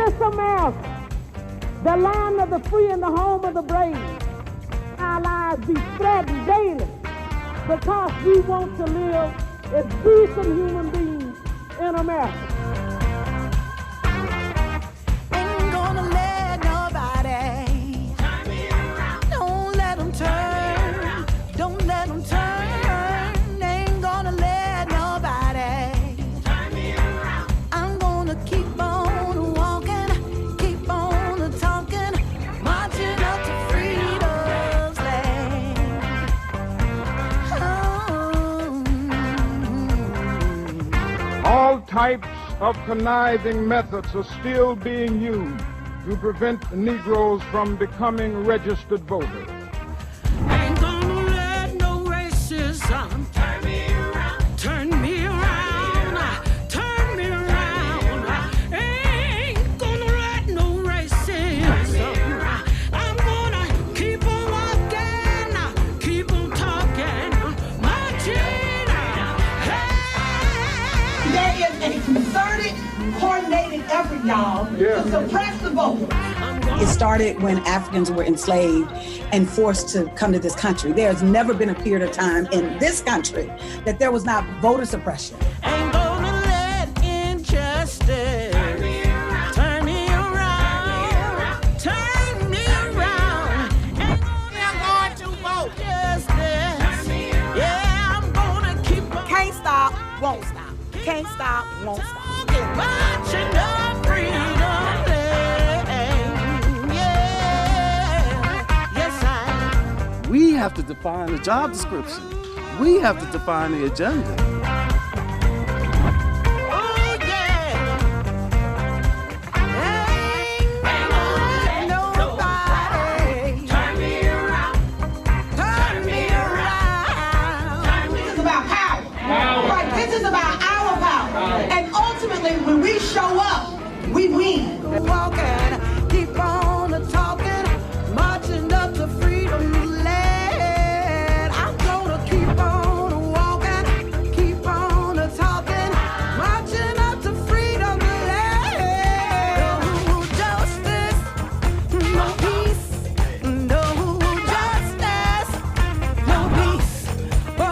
This America, the land of the free and the home of the brave, our lives be threatened daily because we want to live as decent human beings in America. Ain't gonna let nobody turn me around. Don't let them turn. Don't let them turn. Ain't gonna let nobody turn me around. I'm gonna keep on walking, keep on talking, marching up to freedom's land. All types of conniving methods are still being used to prevent the Negroes from becoming registered voters. Ain't gonna let no racism turn me around. Turn me around. Turn me around. Ain't gonna let no racism. I'm gonna keep on walking, keep on talking, marching. There is a concerted, coordinated effort, y'all, to suppress the vote. It started when Africans were enslaved and forced to come to this country. There's never been a period of time in this country that there was not voter suppression. Ain't gonna let injustice turn me around. Turn me around. Turn me around. I'm going to vote. Justice. Yeah, I'm gonna keep on. Can't stop, won't stop. Can't stop, won't stop. Marching up freedom land. Yeah. Yes, I. We have to define the job description. We have to define the agenda. Oh, yeah. Ain't gonna let nobody turn me around. Turn me around. This is about power. Right, this is about our power. And ultimately, when we show up, we win. Walking, keep on talking, marching up to freedom land. I'm gonna keep on walking, keep on talking, marching up to freedom land. No justice, no peace, no justice, no peace. Oh,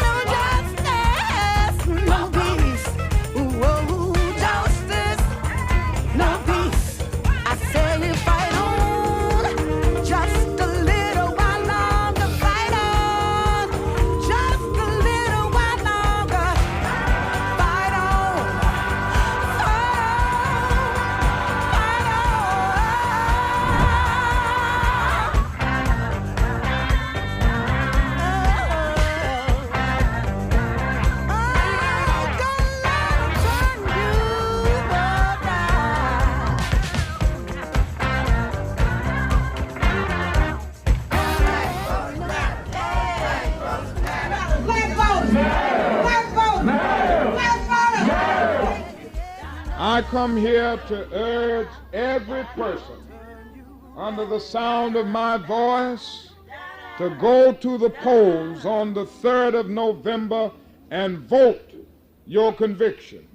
no justice, no peace. Oh, justice, no peace. I say fight on, just a little while longer. Fight on, just a little while longer. Fight on, Black voters! Black voters! Black voters! I come here to urge every person under the sound of my voice to go to the polls on the 3rd of November and vote your convictions.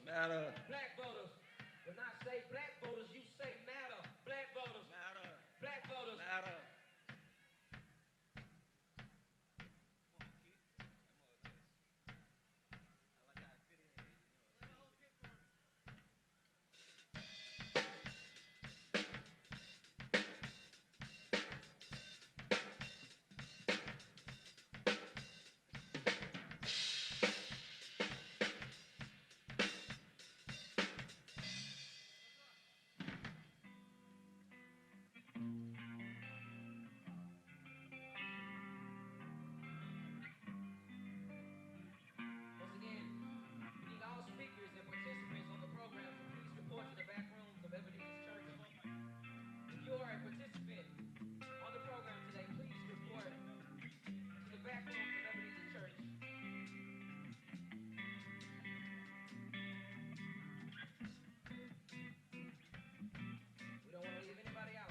Matter. Black voters. When I say black voters, you say matter. Black voters. Matter. Black voters. Matter. Once again, we need all speakers and participants on the program to please report to the back rooms of Ebenezer Church. If you are a participant on the program today, please report to the back rooms of Ebenezer Church. We don't want to leave anybody out.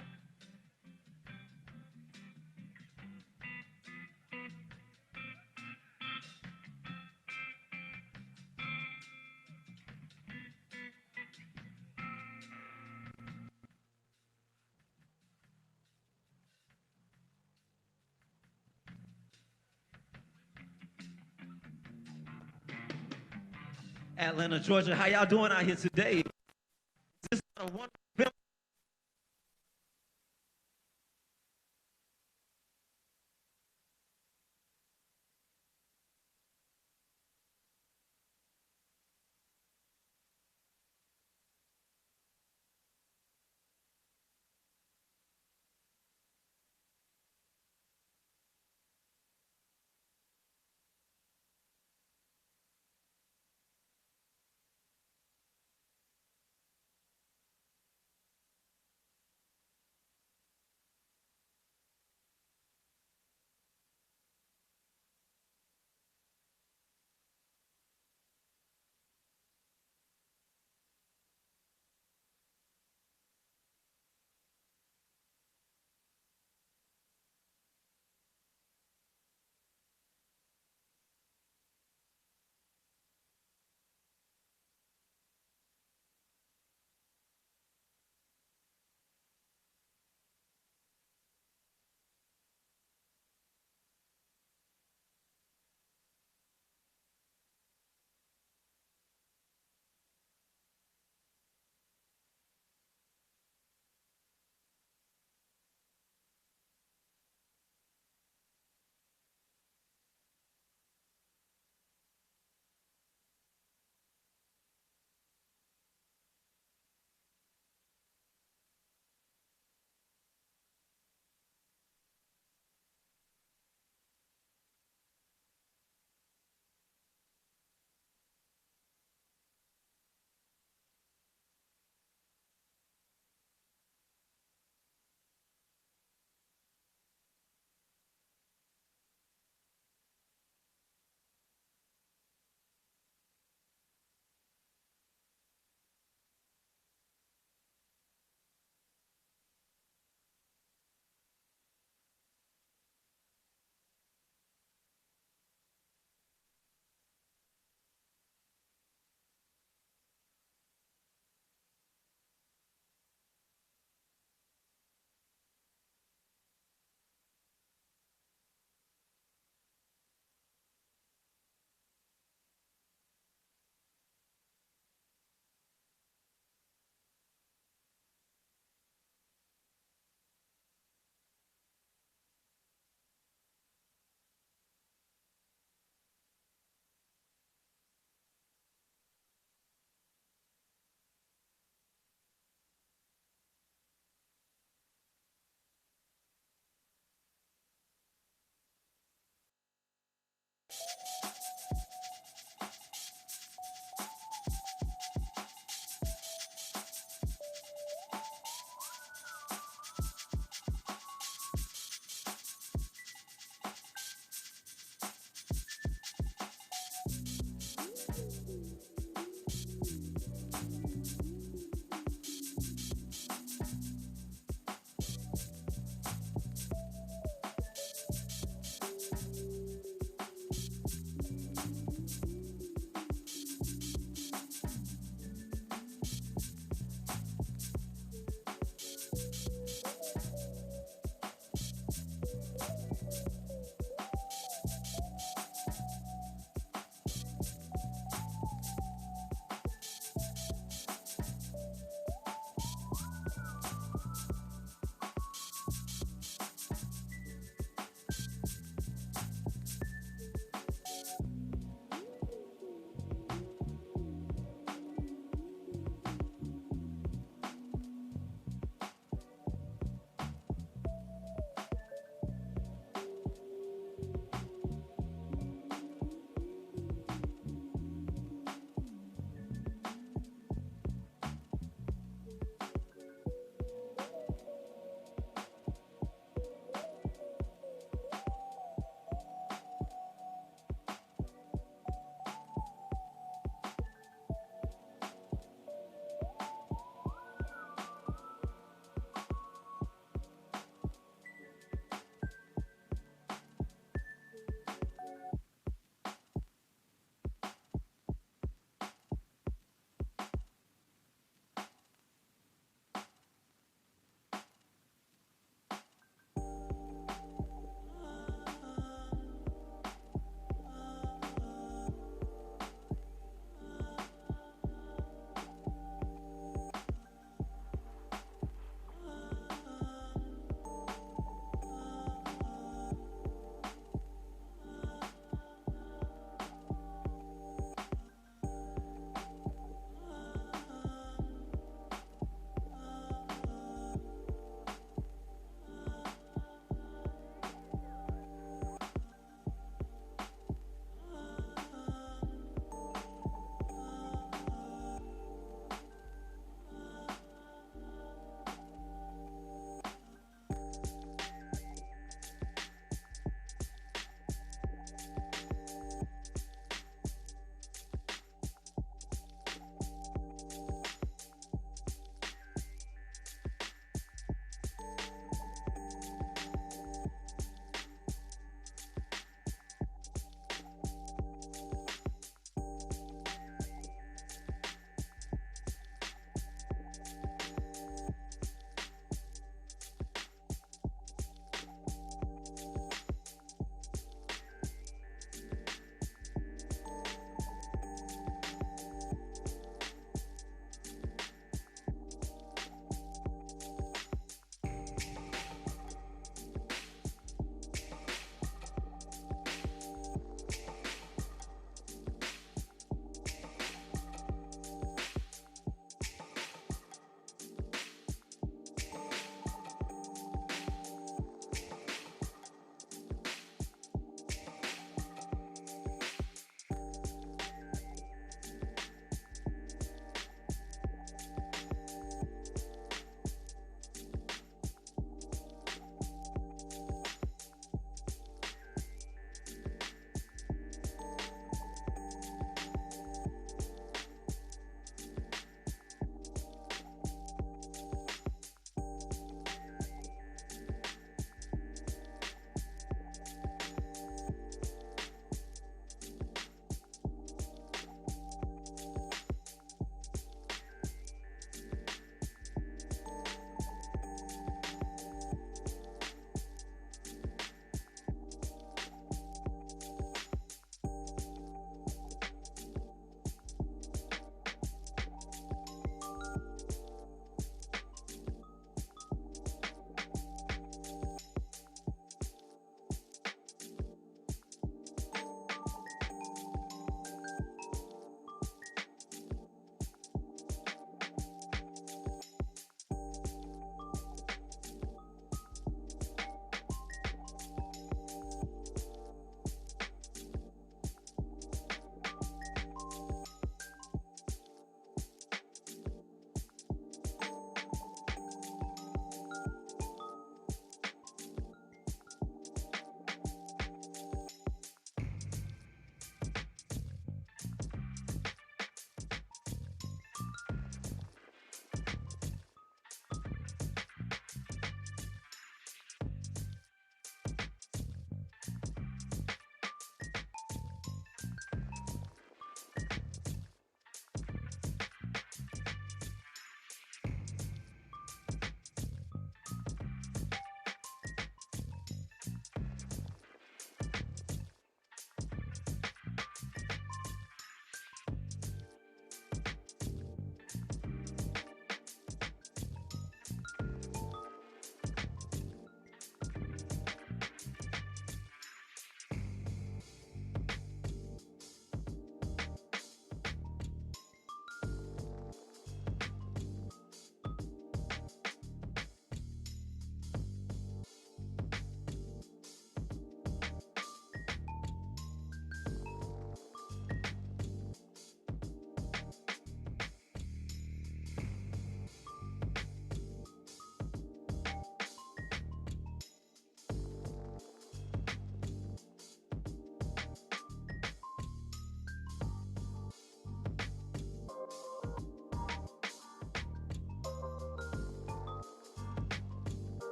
Atlanta, Georgia, how y'all doing out here today? This is a wonderful film.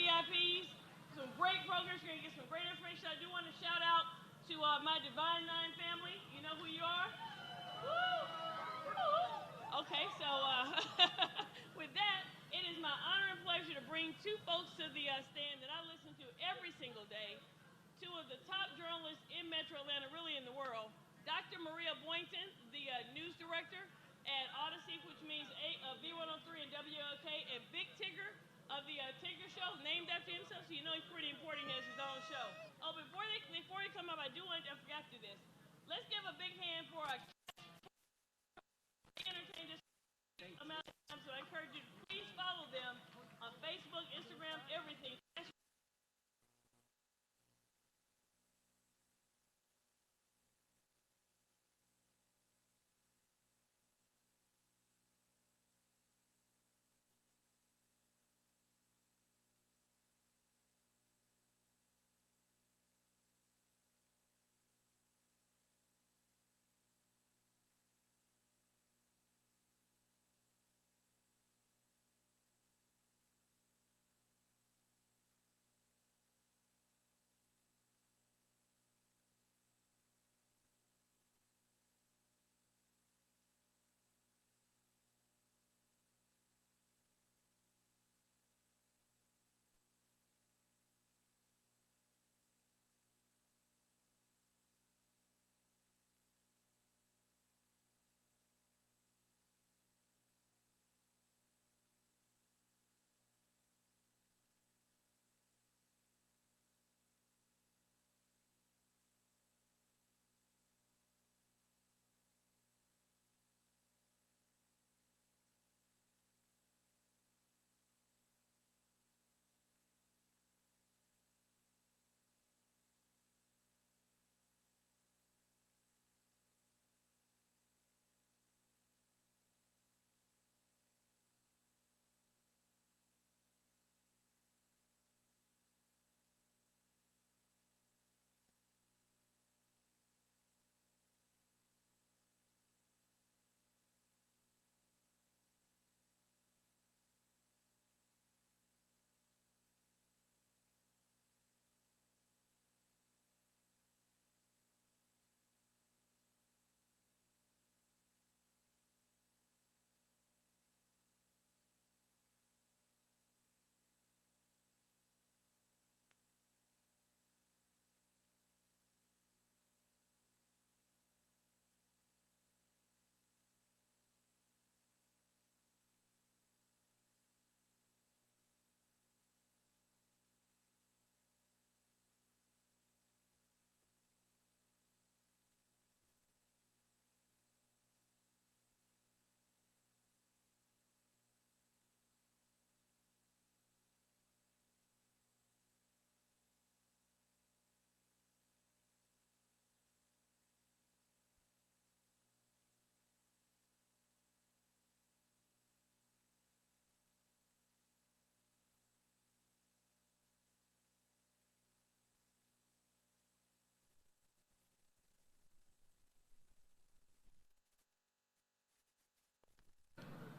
VIPs, some great programs. You're going to get some great information. I do want to shout out to my Divine Nine family. You know who you are? Woo! Okay, so with that, it is my honor and pleasure to bring two folks to the stand that I listen to every single day, two of the top journalists in Metro Atlanta, really in the world. Dr. Maria Boynton, the news director at Odyssey, which means B103 and WLK, and Big Tigger of the Tigger Show, named after himself, so you know he's pretty important. He has his own show. Oh, before they come up, I forgot to do this. Let's give a big hand for our entertain this amount of time, so I encourage you to please follow them on Facebook, Instagram, everything.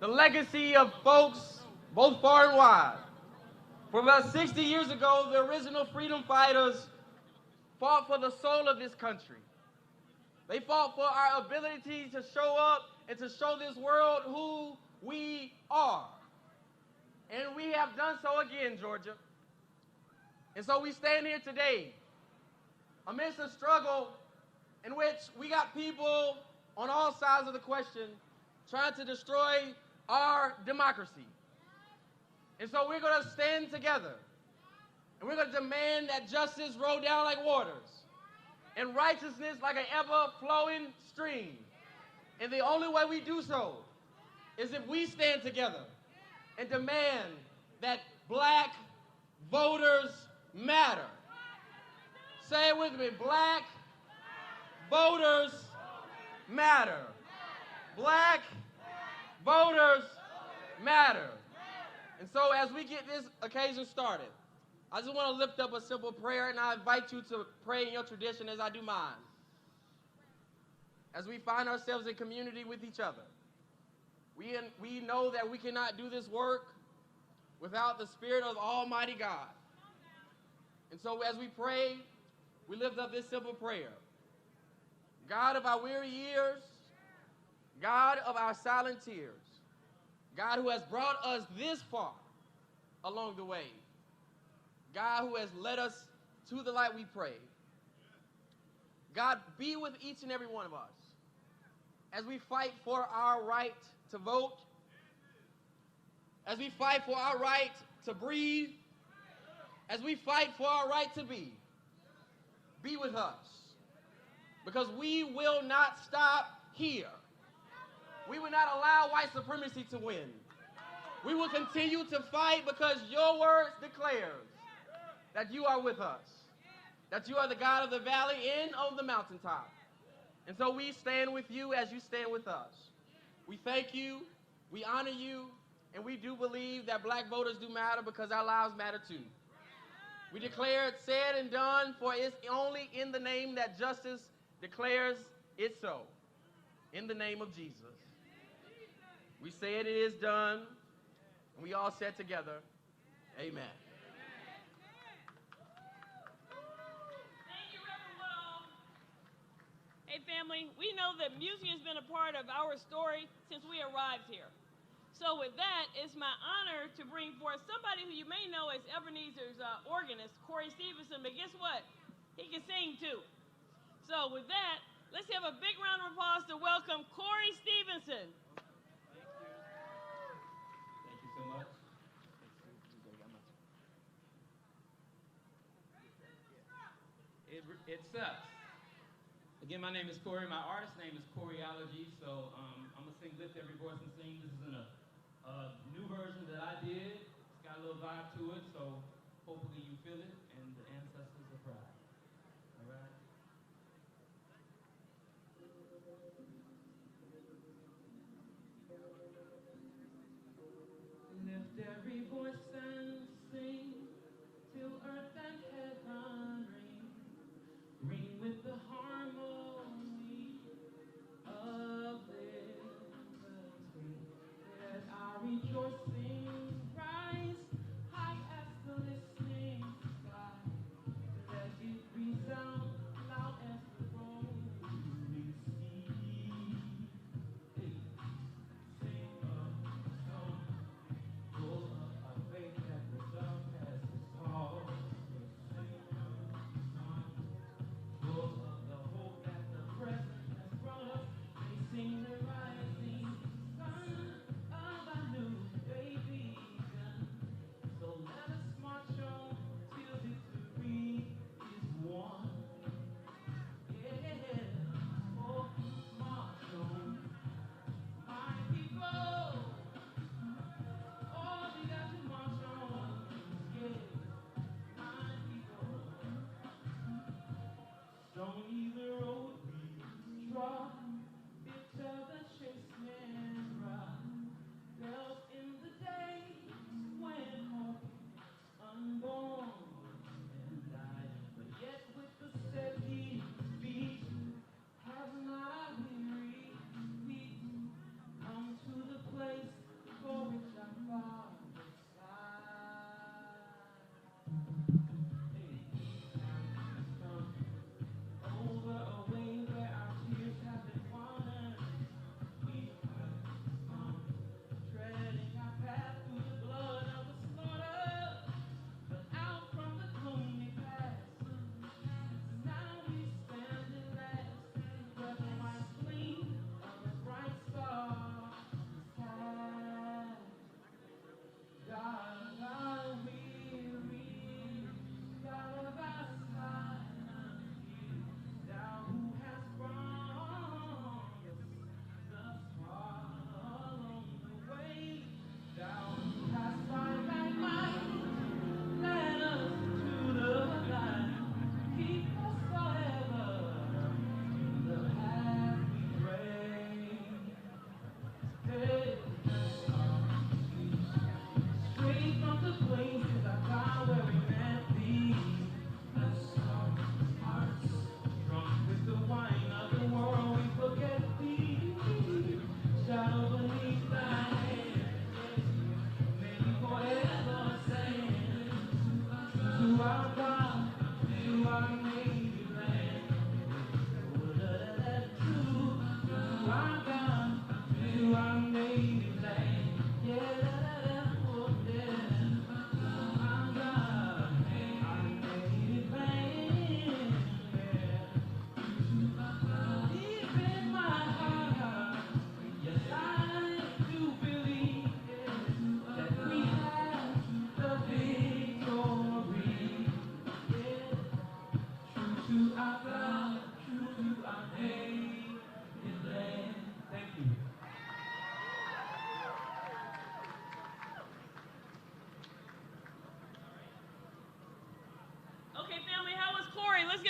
The legacy of folks both far and wide. For about 60 years ago, the original freedom fighters fought for the soul of this country. They fought for our ability to show up and to show this world who we are. And we have done so again, Georgia. And so we stand here today amidst a struggle in which we got people on all sides of the question trying to destroy our democracy. And so we're going to stand together, and we're going to demand that justice roll down like waters and righteousness like an ever-flowing stream. And the only way we do so is if we stand together and demand that black voters matter. Say it with me, black voters matter. Black voters matter. And so as we get this occasion started, I just want to lift up a simple prayer, and I invite you to pray in your tradition as I do mine. As we find ourselves in community with each other, we know that we cannot do this work without the Spirit of Almighty God. And so as we pray, we lift up this simple prayer. God of our weary years, God of our silent tears, God who has brought us this far along the way, God who has led us to the light, we pray. God, be with each and every one of us as we fight for our right to vote, as we fight for our right to breathe, as we fight for our right to be. Be with us, because we will not stop here. We will not allow white supremacy to win. We will continue to fight because your word declares that you are with us, that you are the God of the valley and of the mountaintop. And so we stand with you as you stand with us. We thank you, we honor you, and we do believe that black voters do matter because our lives matter too. We declare it said and done, for it's only in the name that justice declares it so. In the name of Jesus. We say it is done, and we all said together, amen. Thank you, Reverend Woodall. Hey, family, we know that music has been a part of our story since we arrived here. So with that, it's my honor to bring forth somebody who you may know as Ebenezer's organist, Corey Stevenson, but guess what? He can sing too. So with that, let's have a big round of applause to welcome Corey Stevenson. Thank you so much. It sucks. Again, my name is Corey. My artist name is Choreology. So I'm gonna sing Lift Every Voice and Sing. This is a new version that I did. It's got a little vibe to it, so hopefully you feel it and the ancestors are proud. All right? Lift every voice and sing till earth and heaven ring. Ring with the harmony of liberty. Let our rejoicing rise high as the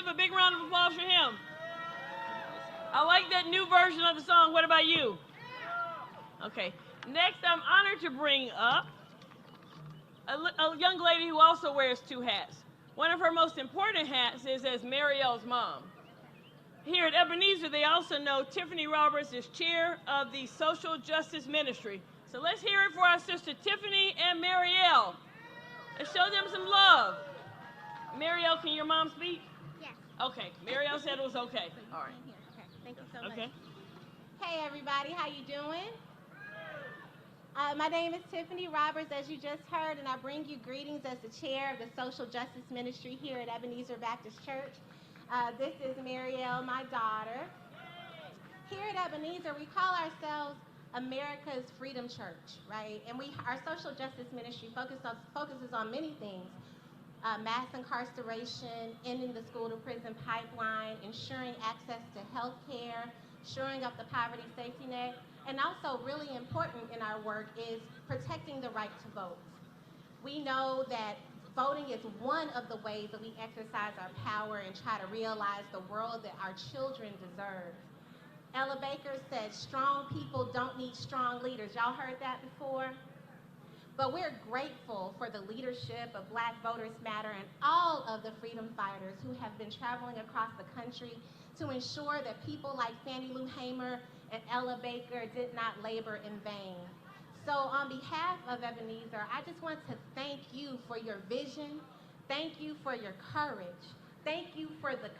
give a big round of applause for him. I like that new version of the song. What about you? Okay. Next, I'm honored to bring up a young lady who also wears two hats. One of her most important hats is as Marielle's mom. Here at Ebenezer, they also know Tiffany Roberts is chair of the Social Justice Ministry. So let's hear it for our sister Tiffany and Marielle. Let's show them some love. Marielle, can your mom speak? Yes. Okay. Marielle said it was okay. All right. Okay. Thank you so much. Okay. Hey everybody, how you doing? My name is Tiffany Roberts, as you just heard, and I bring you greetings as the chair of the Social Justice Ministry here at Ebenezer Baptist Church. This is Marielle, my daughter. Here at Ebenezer, we call ourselves America's Freedom Church, right? And our social justice ministry focuses on many things. Mass incarceration, ending the school-to-prison pipeline, ensuring access to health care, shoring up the poverty safety net, and also really important in our work is protecting the right to vote. We know that voting is one of the ways that we exercise our power and try to realize the world that our children deserve. Ella Baker said, strong people don't need strong leaders. Y'all heard that before? But we're grateful for the leadership of Black Voters Matter and all of the freedom fighters who have been traveling across the country to ensure that people like Fannie Lou Hamer and Ella Baker did not labor in vain. So on behalf of Ebenezer, I just want to thank you for your vision. Thank you for your courage. Thank you for the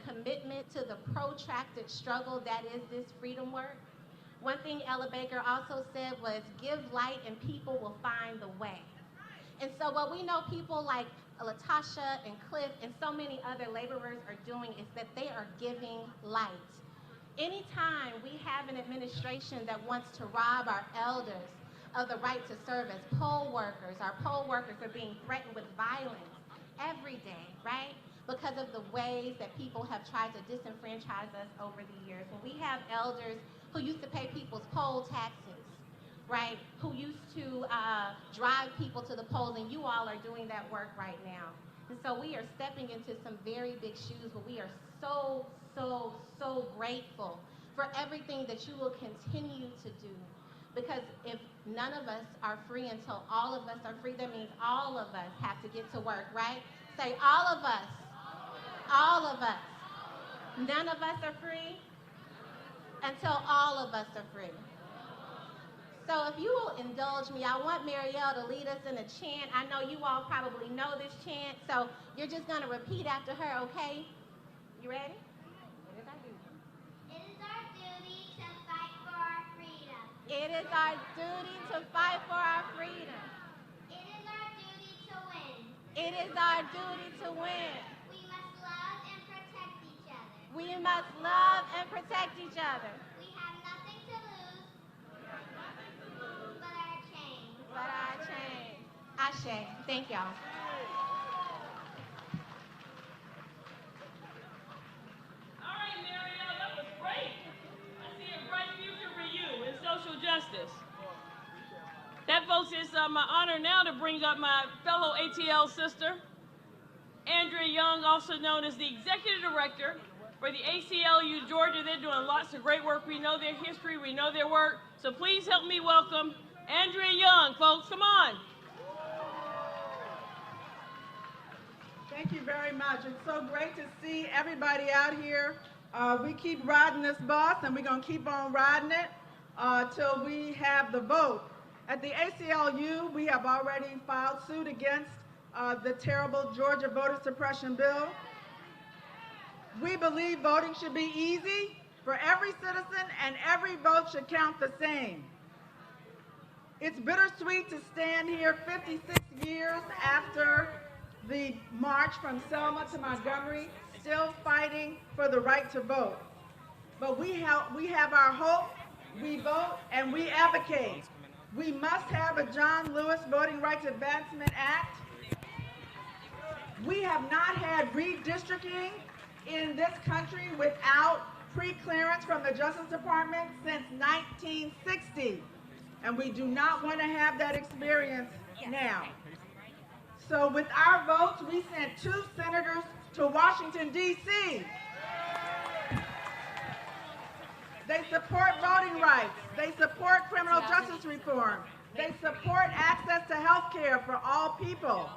commitment to the protracted struggle that is this freedom work. One thing Ella Baker also said was, give light and people will find the way. And so what we know people like Latasha and Cliff and so many other laborers are doing is that they are giving light. Anytime we have an administration that wants to rob our elders of the right to serve as poll workers, our poll workers are being threatened with violence every day, right? Because of the ways that people have tried to disenfranchise us over the years. When we have elders who used to pay people's poll taxes, right? Who used to drive people to the polls, and you all are doing that work right now. And so we are stepping into some very big shoes, but we are so, so, so grateful for everything that you will continue to do. Because if none of us are free until all of us are free, that means all of us have to get to work, right? Say, all of us. All of us. None of us are free until all of us are free. So if you will indulge me, I want Marielle to lead us in a chant. I know you all probably know this chant, so you're just going to repeat after her, okay? You ready? It is our duty. It is our duty to fight for our freedom. It is our duty to fight for our freedom. It is our duty to win. It is our duty to win. We must love and protect each other. We must love and protect each other. We have nothing to lose but our chains. But our chains. Ashe. Thank y'all. All right, Marielle, that was great. I see a bright future for you in social justice. That, folks, is my honor now to bring up my fellow ATL sister, Andrea Young, also known as the Executive Director for the ACLU Georgia. They're doing lots of great work. We know their history. We know their work. So please help me welcome Andrea Young, folks. Come on. Thank you very much. It's so great to see everybody out here. We keep riding this bus, and we're going to keep on riding it till we have the vote. At the ACLU, we have already filed suit against the terrible Georgia voter suppression bill. We believe voting should be easy for every citizen, and every vote should count the same. It's bittersweet to stand here 56 years after the march from Selma to Montgomery, still fighting for the right to vote. But we have our hope, we vote, and we advocate. We must have a John Lewis Voting Rights Advancement Act. We have not had redistricting in this country without pre-clearance from the Justice Department since 1960. And we do not want to have that experience now. So with our votes, we sent 2 senators to Washington, D.C. They support voting rights. They support criminal justice reform. They support access to health care for all people.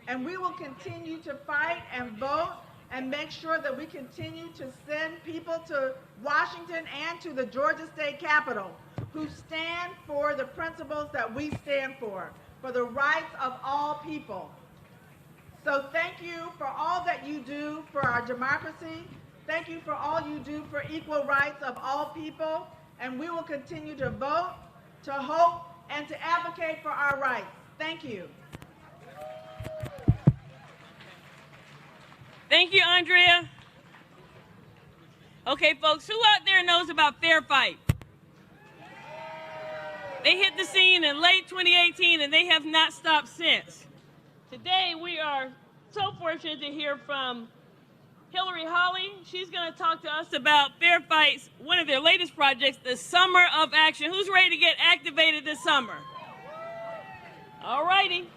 And we will continue to fight and vote and make sure that we continue to send people to Washington and to the Georgia State Capitol who stand for the principles that we stand for the rights of all people. So thank you for all that you do for our democracy. Thank you for all you do for equal rights of all people. And we will continue to vote, to hope, and to advocate for our rights. Thank you. Thank you, Andrea. Okay, folks, who out there knows about Fair Fight? They hit the scene in late 2018 and they have not stopped since. Today, we are so fortunate to hear from Hillary Holly. She's going to talk to us about Fair Fight's, one of their latest projects, the Summer of Action. Who's ready to get activated this summer? All righty.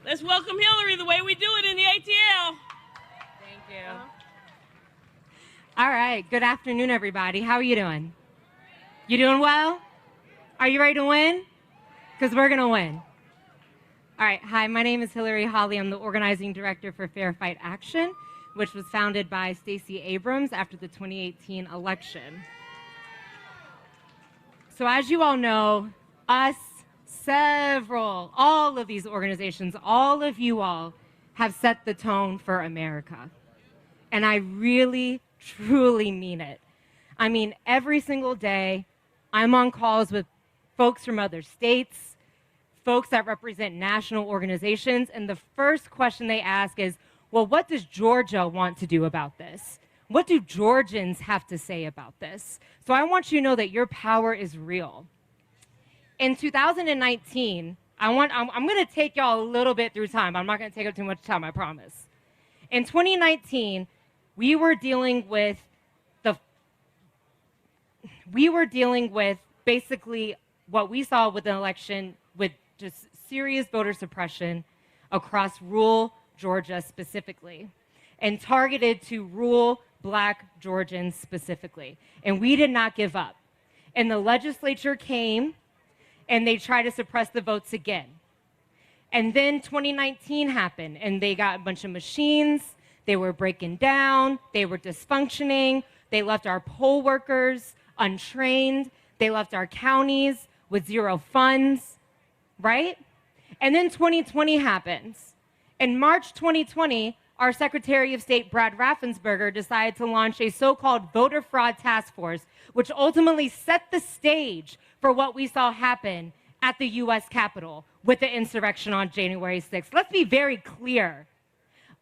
Let's welcome Hillary the way we do it in the ATL. Thank you. All right. Good afternoon, everybody. How are you doing? You doing well? Are you ready to win? Because we're going to win. All right. Hi, my name is Hillary Holly. I'm the organizing director for Fair Fight Action, which was founded by Stacey Abrams after the 2018 election. So as you all know, us, all of these organizations, all of you all have set the tone for America. And I really, truly mean it. I mean, every single day, I'm on calls with folks from other states, folks that represent national organizations, and the first question they ask is, well, what does Georgia want to do about this? What do Georgians have to say about this? So I want you to know that your power is real. In 2019, I'm going to take y'all a little bit through time. I'm not going to take up too much time, I promise. In 2019, we were dealing with basically what we saw with an election with just serious voter suppression across rural Georgia specifically, and targeted to rural Black Georgians specifically. And we did not give up. And the legislature came and they tried to suppress the votes again. And then 2019 happened and they got a bunch of machines, they were breaking down, they were dysfunctioning, they left our poll workers untrained, they left our counties with zero funds, right? And then 2020 happens. In March 2020, our Secretary of State, Brad Raffensperger, decided to launch a so-called voter fraud task force, which ultimately set the stage for what we saw happen at the U.S. Capitol with the insurrection on January 6th. Let's be very clear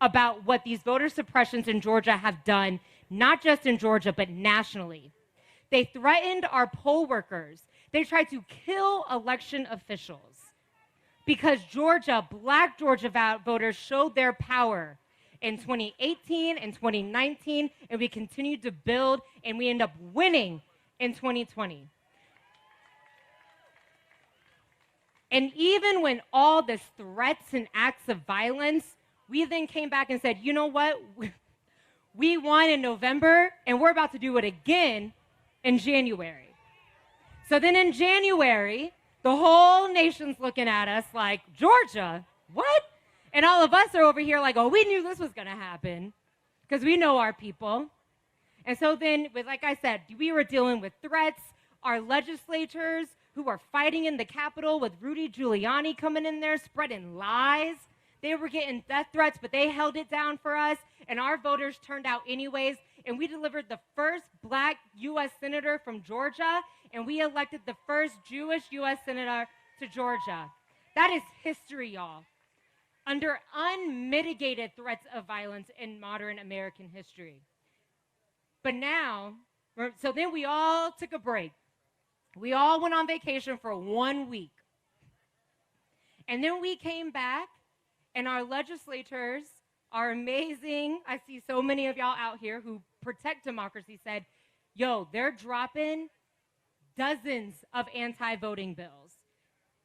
about what these voter suppressions in Georgia have done, not just in Georgia, but nationally. They threatened our poll workers. They tried to kill election officials because Black Georgia voters showed their power in 2018 and 2019, and we continued to build, and we end up winning in 2020. And even when all this threats and acts of violence, we then came back and said, you know what? We won in November, and we're about to do it again in January. So then in January, the whole nation's looking at us like, Georgia, what? And all of us are over here like, oh, we knew this was going to happen because we know our people. And so then, like I said, we were dealing with threats. Our legislators who were fighting in the Capitol with Rudy Giuliani coming in there, spreading lies. They were getting death threats, but they held it down for us. And our voters turned out anyways. And we delivered the first Black U.S. Senator from Georgia. And we elected the first Jewish U.S. Senator to Georgia. That is history, y'all. Under unmitigated threats of violence in modern American history. But now, so then we all took a break. We all went on vacation for 1 week. And then we came back, and our legislators are amazing. I see so many of y'all out here who protect democracy said, yo, they're dropping dozens of anti-voting bills.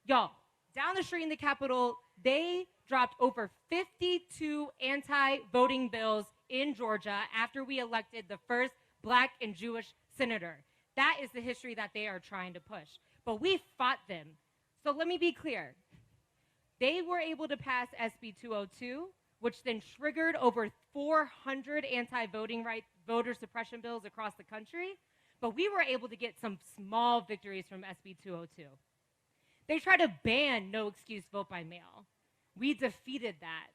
Y'all, down the street in the Capitol, They dropped over 52 anti-voting bills in Georgia after we elected the first Black and Jewish senator. That is the history that they are trying to push. But we fought them. So let me be clear. They were able to pass SB 202, which then triggered over 400 anti-voting voter suppression bills across the country. But we were able to get some small victories from SB 202. They tried to ban no excuse vote by mail. We defeated that.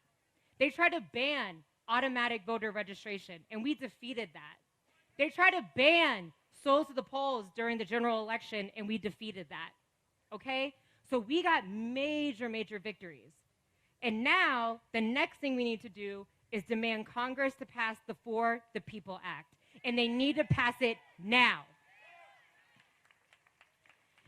They tried to ban automatic voter registration, and we defeated that. They tried to ban souls to the polls during the general election, and we defeated that. Okay? So we got major, major victories. And now the next thing we need to do is demand Congress to pass the For the People Act. And they need to pass it now.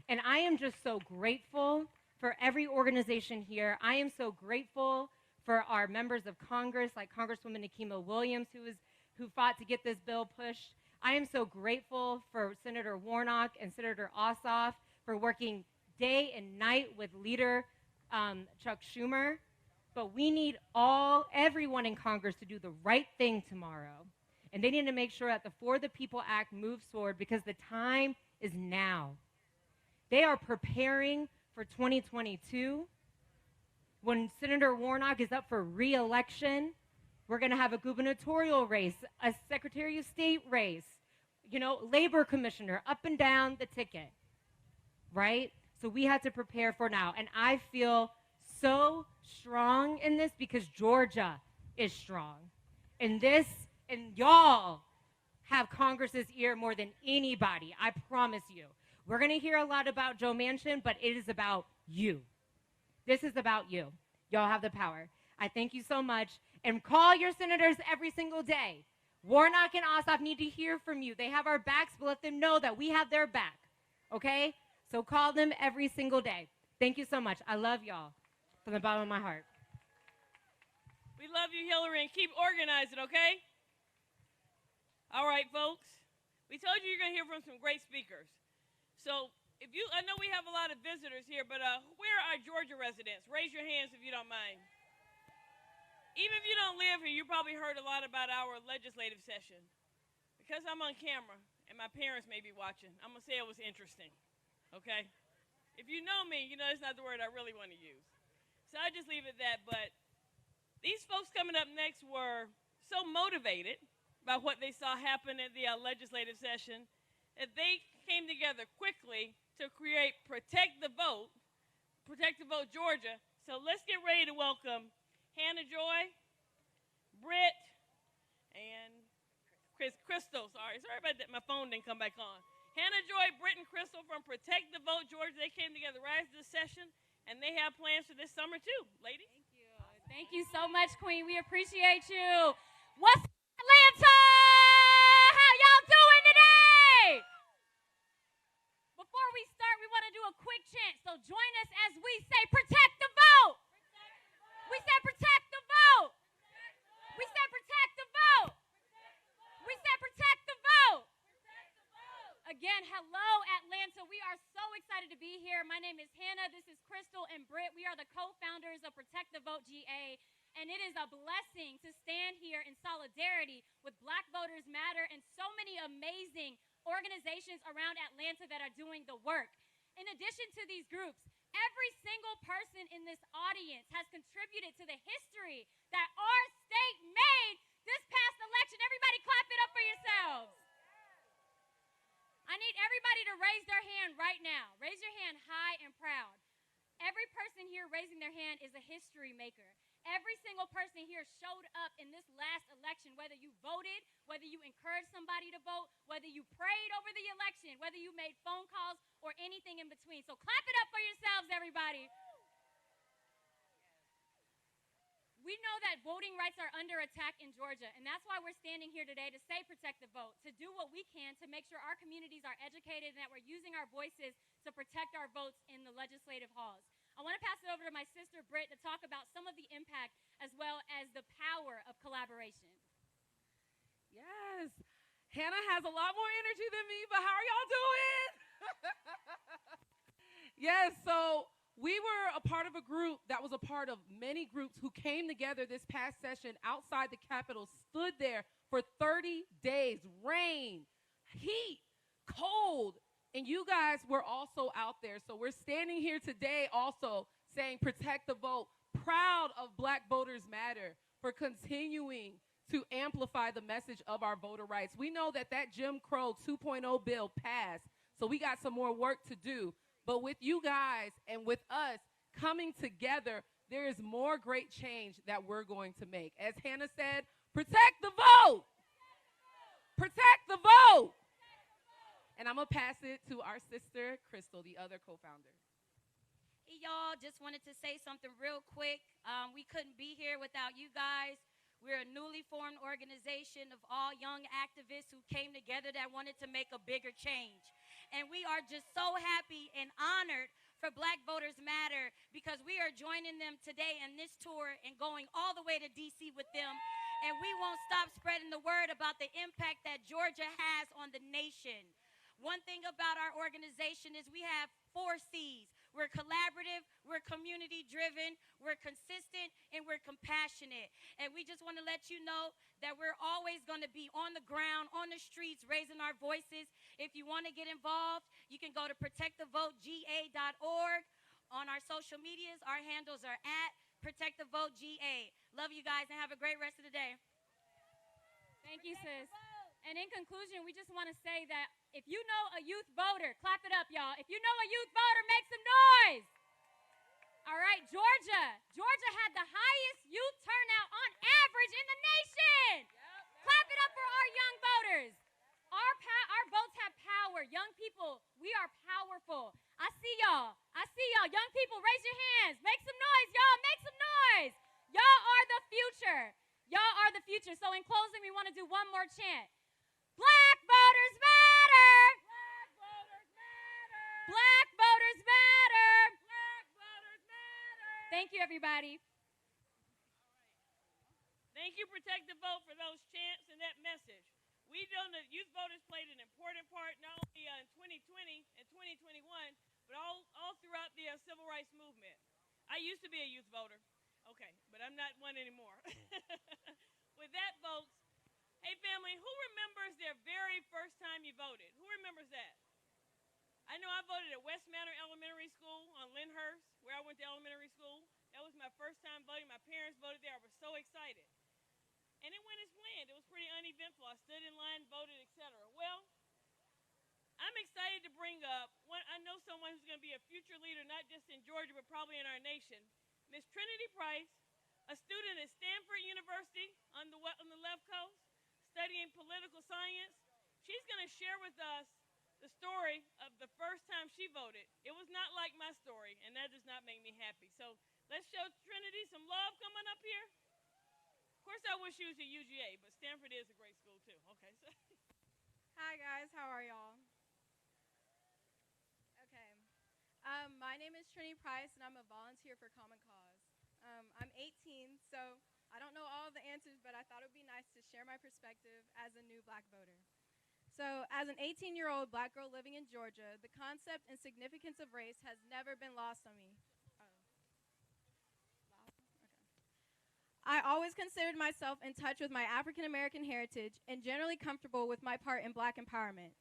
And I am just so grateful for every organization here. I am so grateful for our members of Congress, like Congresswoman Nikema Williams, who fought to get this bill pushed. I am so grateful for Senator Warnock and Senator Ossoff for working day and night with Leader Chuck Schumer. But we need everyone in Congress to do the right thing tomorrow. And they need to make sure that the For the People Act moves forward because the time is now. They are preparing for 2022. When Senator Warnock is up for re-election, we're going to have a gubernatorial race, a Secretary of State race, labor commissioner, up and down the ticket, right? So we have to prepare for now. And I feel so strong in this because Georgia is strong. And y'all have Congress's ear more than anybody, I promise you. We're going to hear a lot about Joe Manchin, but it is about you. This is about you. Y'all have the power. I thank you so much. And call your senators every single day. Warnock and Ossoff need to hear from you. They have our backs, but let them know that we have their back. Okay? So call them every single day. Thank you so much. I love y'all from the bottom of my heart. We love you, Hillary, and keep organizing, okay? All right, folks. We told you you're going to hear from some great speakers. So I know we have a lot of visitors here, but where are our Georgia residents? Raise your hands if you don't mind. Even if you don't live here, you probably heard a lot about our legislative session. Because I'm on camera and my parents may be watching, I'm going to say it was interesting, okay? If you know me, you know it's not the word I really want to use. So I just leave it at that, but these folks coming up next were so motivated by what they saw happen at the legislative session that they came together quickly to create Protect the Vote Georgia. So let's get ready to welcome Hannah Joy, Britt, and Crystal. Sorry about that. My phone didn't come back on. Hannah Joy, Britt, and Crystal from Protect the Vote Georgia. They came together right after this session, and they have plans for this summer too. Ladies. Thank you. Thank you so much, Queen. We appreciate you. What's up, Atlanta? How y'all doing today? Before we start, we want to do a quick chant. So join us as we say, protect the vote. We said protect the vote. We said protect the vote. We said protect the vote. Again, hello, Atlanta. We are so excited to be here. My name is Hannah. This is Crystal and Britt. We are the co-founders of Protect the Vote GA. And it is a blessing to stand here in solidarity with Black Voters Matter and so many amazing organizations around Atlanta that are doing the work. In addition to these groups, every single person in this audience has contributed to the history that our state made this past election. Everybody clap it up for yourselves. I need everybody to raise their hand right now. Raise your hand high and proud. Every person here raising their hand is a history maker. Every single person here showed up in this last election, whether you voted, whether you encouraged somebody to vote, whether you prayed over the election, whether you made phone calls or anything in between. So clap it up for yourselves, everybody. We know that voting rights are under attack in Georgia, and that's why we're standing here today to say protect the vote, to do what we can to make sure our communities are educated and that we're using our voices to protect our votes in the legislative halls. I want to pass it over to my sister, Britt, to talk about some of the impact as well as the power of collaboration. Yes. Hannah has a lot more energy than me, but how are y'all doing? Yes, so We were a part of a group that was a part of many groups who came together this past session outside the Capitol, stood there for 30 days, rain, heat, cold, and you guys were also out there. So we're standing here today also saying protect the vote, proud of Black Voters Matter for continuing to amplify the message of our voter rights. We know that Jim Crow 2.0 bill passed, so we got some more work to do. But with you guys and with us coming together, there is more great change that we're going to make. As Hannah said, protect the vote. Protect the vote. And I'm going to pass it to our sister, Crystal, the other co-founder. Hey, y'all, just wanted to say something real quick. We couldn't be here without you guys. We're a newly formed organization of all young activists who came together that wanted to make a bigger change. And we are just so happy and honored for Black Voters Matter because we are joining them today in this tour and going all the way to D.C. with them. And we won't stop spreading the word about the impact that Georgia has on the nation. One thing about our organization is we have 4 C's. We're collaborative, we're community-driven, we're consistent, and we're compassionate. And we just want to let you know that we're always going to be on the ground, on the streets, raising our voices. If you want to get involved, you can go to protectthevotega.org. On our social medias, our handles are at protectthevotega. Love you guys, and have a great rest of the day. Thank you, sis. And in conclusion, we just want to say that if you know a youth voter, clap it up, y'all. If you know a youth voter, make some noise. All right, Georgia had the highest youth turnout on average in the nation. Clap it up for our young voters. Our votes have power. Young people, we are powerful. I see y'all. Young people, raise your hands. Make some noise, y'all. Make some noise. Y'all are the future. Y'all are the future. So in closing, we want to do one more chant. Black voters matter. Black voters matter. Black voters matter. Black voters matter. Thank you, everybody. Thank you, Protect the Vote, for those chants and that message. We know that youth voters played an important part not only in 2020 and 2021, but all throughout the civil rights movement. I used to be a youth voter. Okay, but I'm not one anymore. With that, folks, hey, family, who remembers their very first time you voted? Who remembers that? I know I voted at West Manor Elementary School on Lyndhurst, where I went to elementary school. That was my first time voting. My parents voted there. I was so excited. And it went as planned. It was pretty uneventful. I stood in line, voted, etc. Well, I'm excited to bring up I know someone who's going to be a future leader, not just in Georgia, but probably in our nation. Miss Trinity Price, a student at Stanford University on the left coast, studying political science. She's going to share with us the story of the first time she voted. It was not like my story, and that does not make me happy. So let's show Trinity some love coming up here. Of course, I wish she was at UGA, but Stanford is a great school too. Okay. So. Hi guys, how are y'all? Okay. My name is Trinity Price, and I'm a volunteer for Common Cause. I'm 18, so I don't know all of the answers, but I thought it would be nice to share my perspective as a new Black voter. So as an 18-year-old Black girl living in Georgia, the concept and significance of race has never been lost on me. I always considered myself in touch with my African American heritage and generally comfortable with my part in Black empowerment.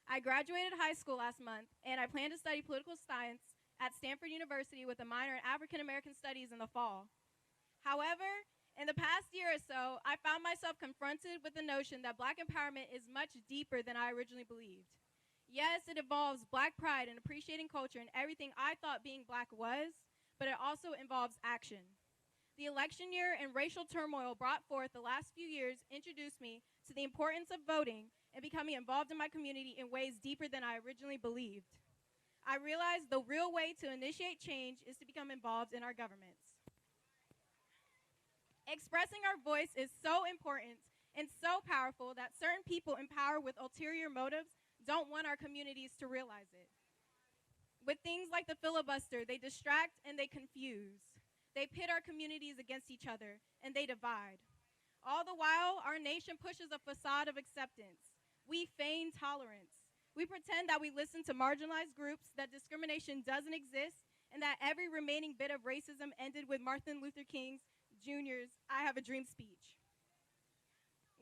I graduated high school last month, and I plan to study political science at Stanford University with a minor in African American studies in the fall. However, in the past year or so, I found myself confronted with the notion that Black empowerment is much deeper than I originally believed. Yes, it involves Black pride and appreciating culture and everything I thought being Black was, but it also involves action. The election year and racial turmoil brought forth the last few years introduced me to the importance of voting and becoming involved in my community in ways deeper than I originally believed. I realized the real way to initiate change is to become involved in our governments. Expressing our voice is so important and so powerful that certain people in power with ulterior motives don't want our communities to realize it. With things like the filibuster, they distract and they confuse. They pit our communities against each other, and they divide. All the while, our nation pushes a facade of acceptance. We feign tolerance. We pretend that we listen to marginalized groups, that discrimination doesn't exist, and that every remaining bit of racism ended with Martin Luther King Jr.'s I Have a Dream speech.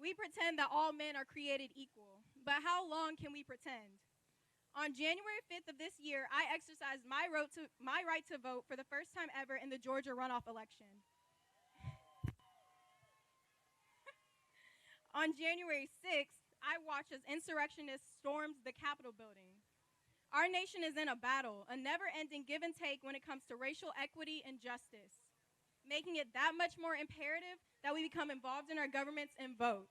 We pretend that all men are created equal, but how long can we pretend? On January 5th of this year, I exercised my right to vote for the first time ever in the Georgia runoff election. On January 6th, I watched as insurrectionists stormed the Capitol building. Our nation is in a battle, a never-ending give and take when it comes to racial equity and justice, making it that much more imperative that we become involved in our governments and vote.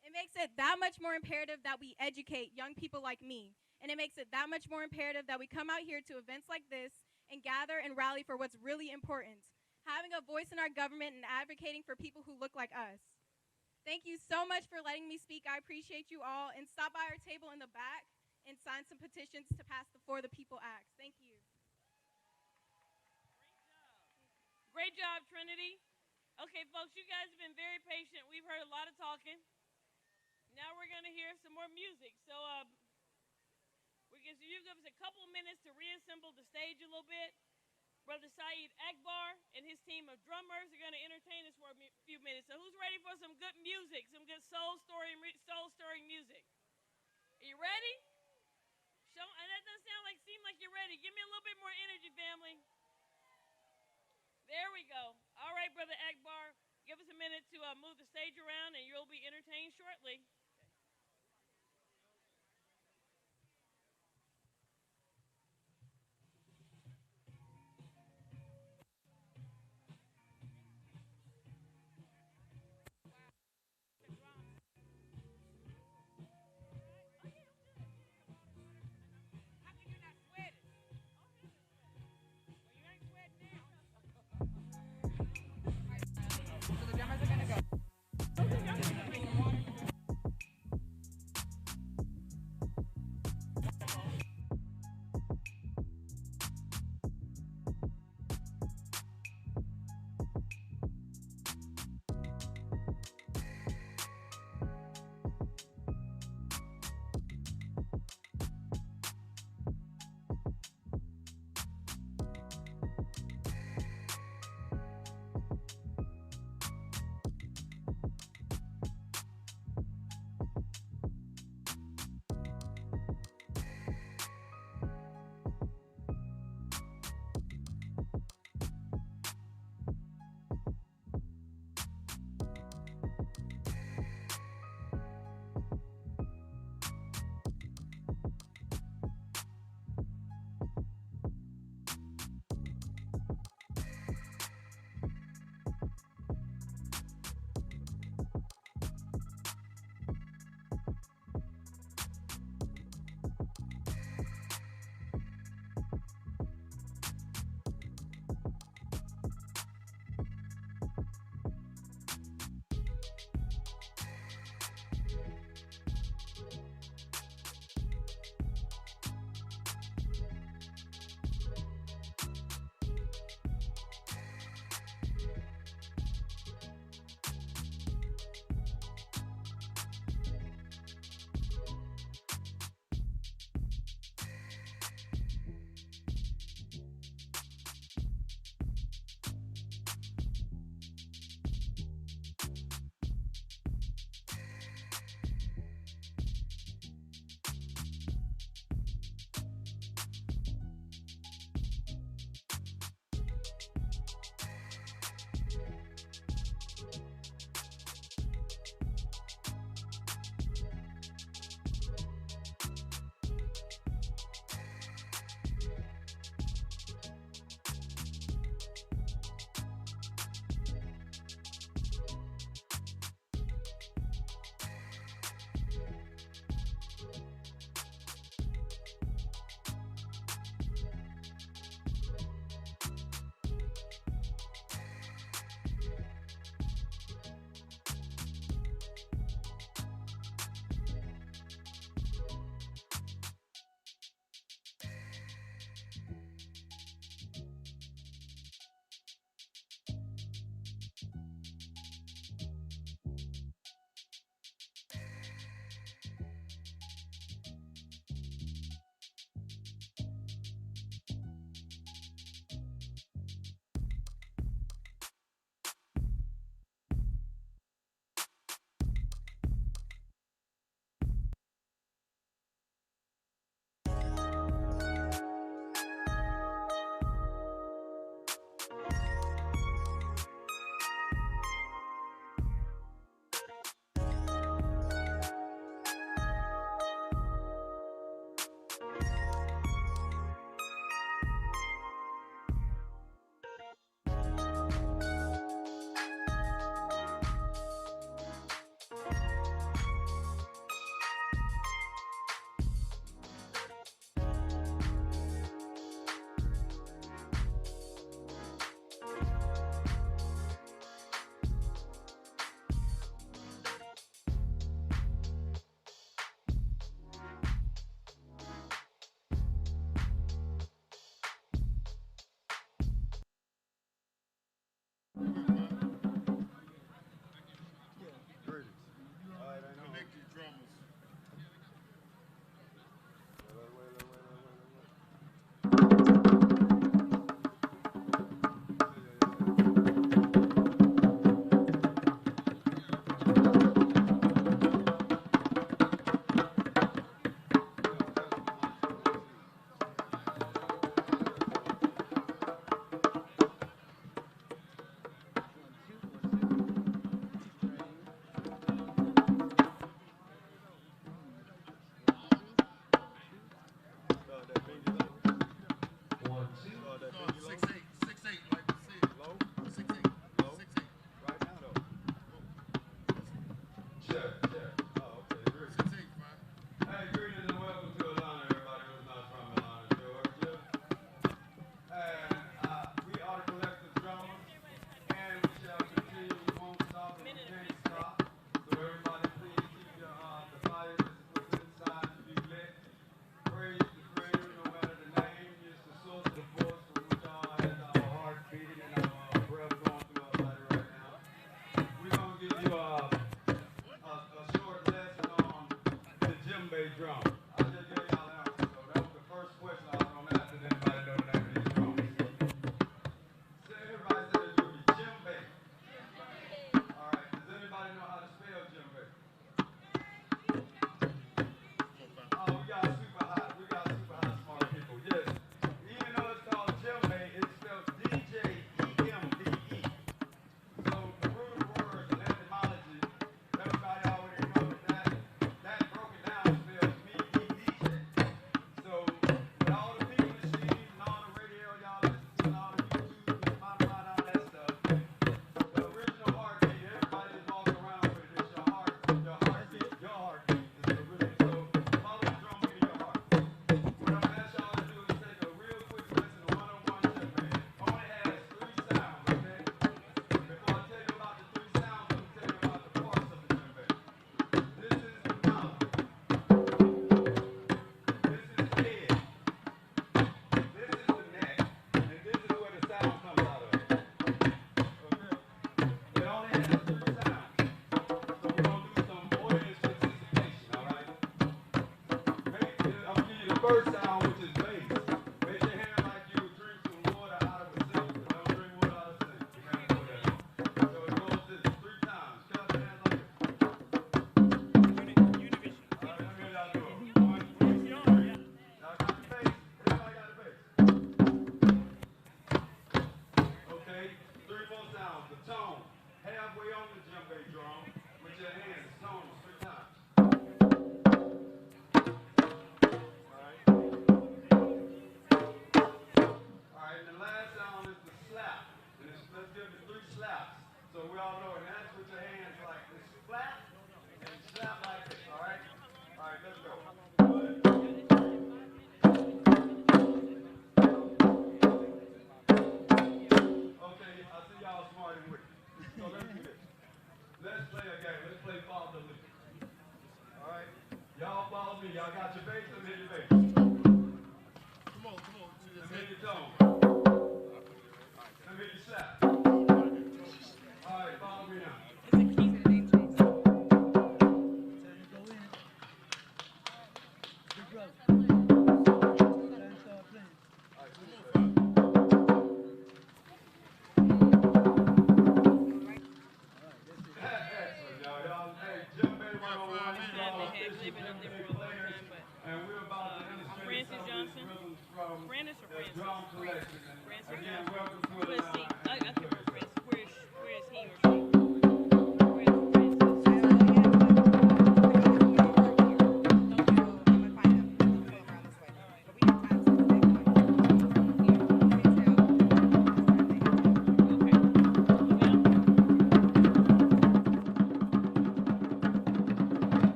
It makes it that much more imperative that we educate young people like me, and it makes it that much more imperative that we come out here to events like this and gather and rally for what's really important, having a voice in our government and advocating for people who look like us. Thank you so much for letting me speak. I appreciate you all, and stop by our table in the back and sign some petitions to pass the For the People Act. Thank you. Great job, Trinity. Okay, folks, you guys have been very patient. We've heard a lot of talking. Now we're going to hear some more music. So you give us a couple of minutes to reassemble the stage a little bit. Brother Saeed Akbar and his team of drummers are going to entertain us for a few minutes. So who's ready for some good music, some good soul-stirring music? Are you ready? And that doesn't seem like you're ready. Give me a little bit more energy, family. There we go. All right, Brother Akbar, give us a minute to move the stage around, and you'll be entertained shortly.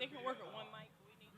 they can work with one mic. We need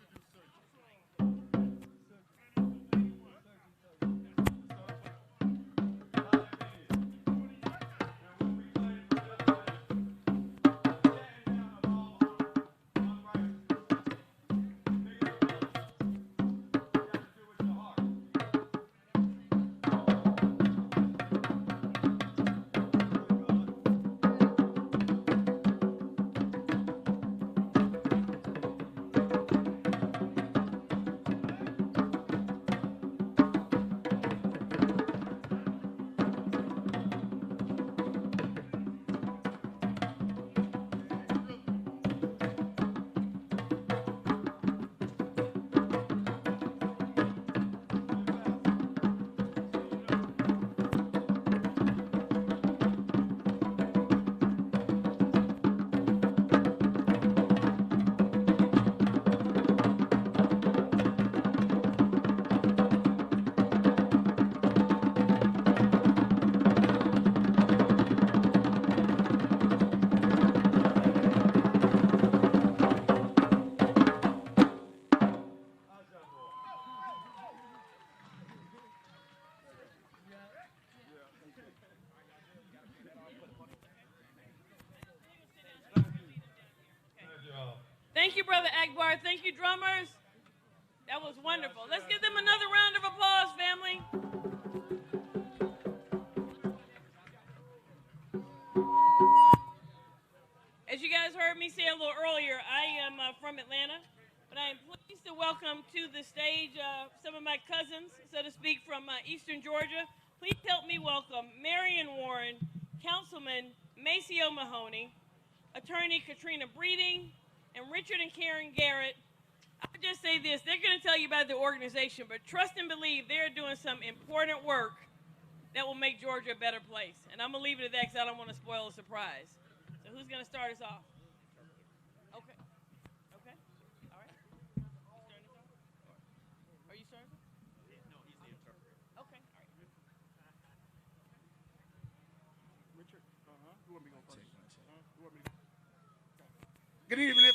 Thank you, Brother Akbar. Thank you, drummers. That was wonderful. Let's give them another round of applause, family. As you guys heard me say a little earlier, I am from Atlanta, but I am pleased to welcome to the stage some of my cousins, so to speak, from Eastern Georgia. Please help me welcome Marion Warren, Councilman Maceo Mahoney, Attorney Katrina Breeding, and Richard and Karen Garrett. I would just say this, they're going to tell you about the organization, but trust and believe they're doing some important work that will make Georgia a better place. And I'm going to leave it at that because I don't want to spoil the surprise. So who's going to start us off? Okay. Okay. All right. You starting us off? Are you starting us off? No, he's the interpreter. Okay. All right. Richard, who want me to go first? Who want me to go? Good evening.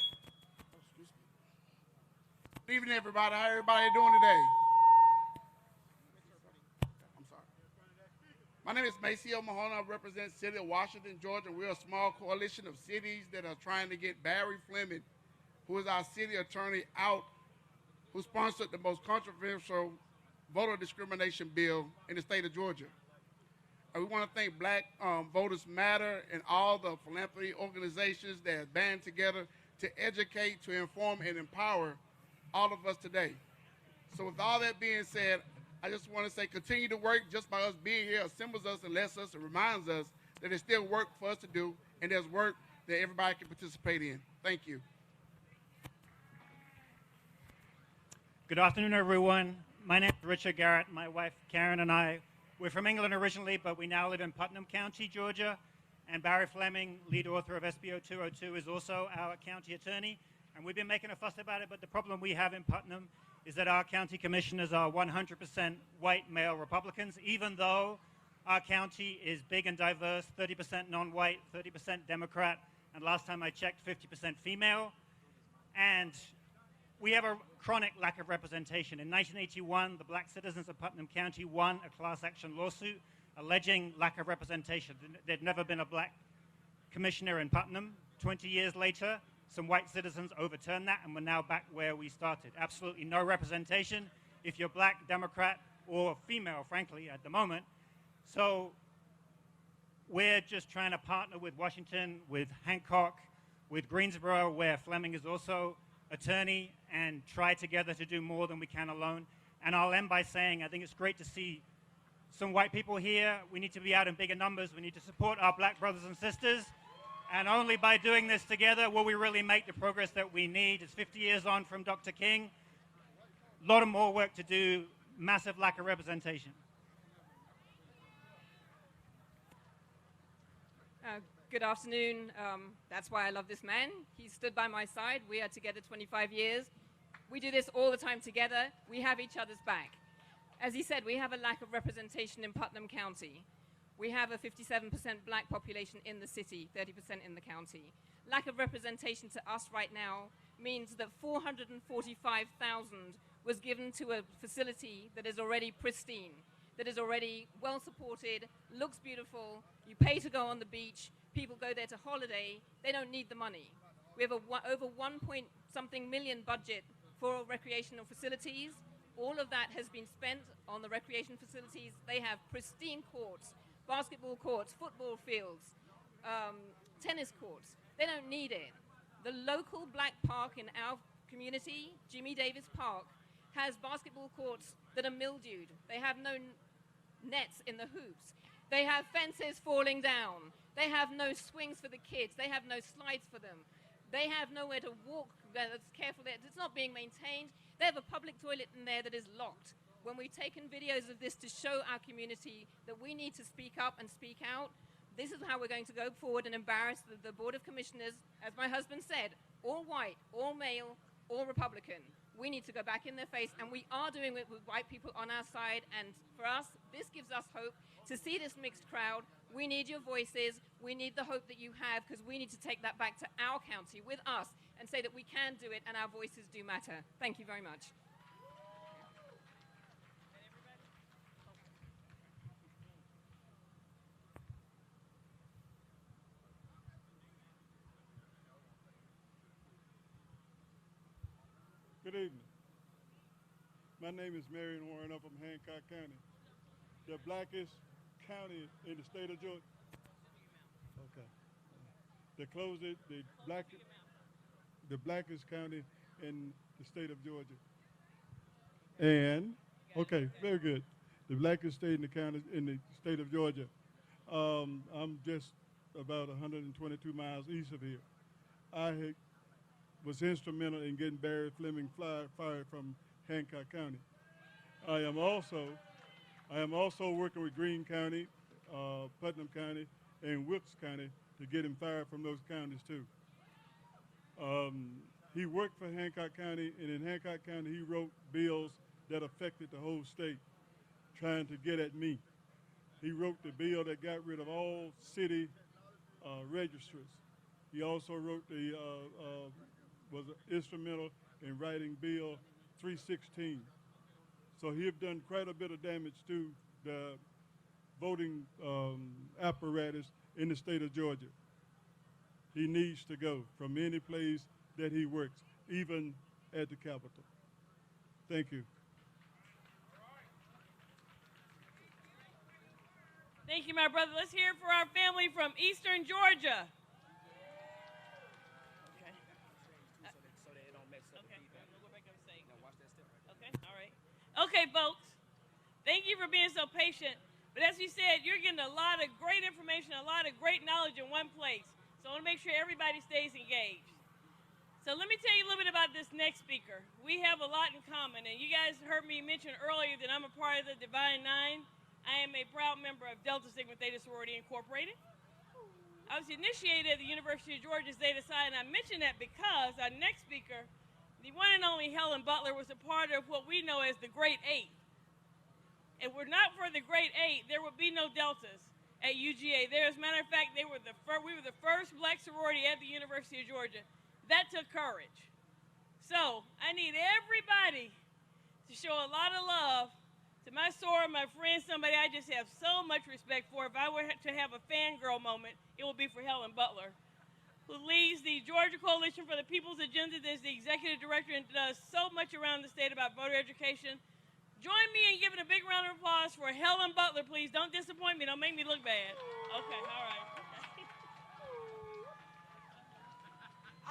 Good evening, everybody. How everybody doing today? I'm sorry. My name is Maceo Mahoney. I represent the city of Washington, Georgia. We're a small coalition of cities that are trying to get Barry Fleming, who is our city attorney, out, who sponsored the most controversial voter discrimination bill in the state of Georgia. And we want to thank Black Voters Matter and all the philanthropy organizations that have band together to educate, to inform, and empower all of us today. So with all that being said, I just want to say continue to work. Just by us being here assembles us and lets us and reminds us that there's still work for us to do, and there's work that everybody can participate in. Thank you. Good afternoon, everyone. My name is Richard Garrett. My wife, Karen, and I, we're from England originally, but we now live in Putnam County, Georgia. And Barry Fleming, lead author of SBO 202, is also our county attorney. And we've been making a fuss about it, but the problem we have in Putnam is that our county commissioners are 100% white male Republicans, even though our county is big and diverse, 30% non-white, 30% Democrat, and last time I checked, 50% female. And we have a chronic lack of representation. In 1981, the black citizens of Putnam County won a class action lawsuit alleging lack of representation. There'd never been a black commissioner in Putnam. 20 years later, some white citizens overturned that, and we're now back where we started. Absolutely no representation if you're black, Democrat, or female, frankly, at the moment. So we're just trying to partner with Washington, with Hancock, with Greensboro, where Fleming is also attorney, and try together to do more than we can alone. And I'll end by saying I think it's great to see some white people here. We need to be out in bigger numbers. We need to support our black brothers and sisters. And only by doing this together will we really make the progress that we need. It's 50 years on from Dr. King. A lot of more work to do, massive lack of representation. Good afternoon. That's why I love this man. He stood by my side. We are together 25 years. We do this all the time together. We have each other's back. As he said, we have a lack of representation in Putnam County. We have a 57% black population in the city, 30% in the county. Lack of representation to us right now means that 445,000 was given to a facility that is already pristine, that is already well supported, looks beautiful, you pay to go on the beach, people go there to holiday, they don't need the money. We have over 1-point-something million budget for recreational facilities. All of that has been spent on the recreation facilities. They have pristine courts, basketball courts, football fields, tennis courts. They don't need it. The local black park in our community, Jimmy Davis Park, has basketball courts that are mildewed. They have no nets in the hoops. They have fences falling down. They have no swings for the kids. They have no slides for them. They have nowhere to walk that's careful. It's not being maintained. They have a public toilet in there that is locked. When we've taken videos of this to show our community that we need to speak up and speak out, this is how we're going to go forward and embarrass the Board of Commissioners, as my husband said, all white, all male, all Republican. We need to go back in their face, and we are doing it with white people on our side, and for us, this gives us hope to see this mixed crowd. We need your voices. We need the hope that you have, because we need to take that back to our county with us and say that we can do it and our voices do matter. Thank you very much. Good evening. My name is Marion Warren. I'm from Hancock County, the blackest county in the state of Georgia. Okay. The blackest county in the state of Georgia. And, okay, very good. The blackest state in the state of Georgia. I'm just about 122 miles east of here. I was instrumental in getting Barry Fleming fired from Hancock County. I am also working with Greene County, Putnam County, and Wilkes County to get him fired from those counties too. He worked for Hancock County, and in Hancock County he wrote bills that affected the whole state, trying to get at me. He wrote the bill that got rid of all city registers. He also wrote was instrumental in writing Bill 316. So he have done quite a bit of damage to the voting apparatus in the state of Georgia. He needs to go from any place that he works, even at the Capitol. Thank you. Thank you, my brother. Let's hear it for our family from Eastern Georgia. Okay, folks, thank you for being so patient. But as you said, you're getting a lot of great information, a lot of great knowledge in one place. So I want to make sure everybody stays engaged. So let me tell you a little bit about this next speaker. We have a lot in common, and you guys heard me mention earlier that I'm a part of the Divine Nine. I am a proud member of Delta Sigma Theta Sorority Incorporated. I was initiated at the University of Georgia Zeta Psi, and I mention that because our next speaker, the one and only Helen Butler, was a part of what we know as the Great Eight. If it were not for the Great Eight, there would be no Deltas at UGA. As a matter of fact, we were the first black sorority at the University of Georgia. That took courage. So I need everybody to show a lot of love to my soror, my friend, somebody I just have so much respect for. If I were to have a fangirl moment, it would be for Helen Butler, who leads the Georgia Coalition for the People's Agenda, is the executive director, and does so much around the state about voter education. Join me in giving a big round of applause for Helen Butler, please. Don't disappoint me. Don't make me look bad. Okay, all right.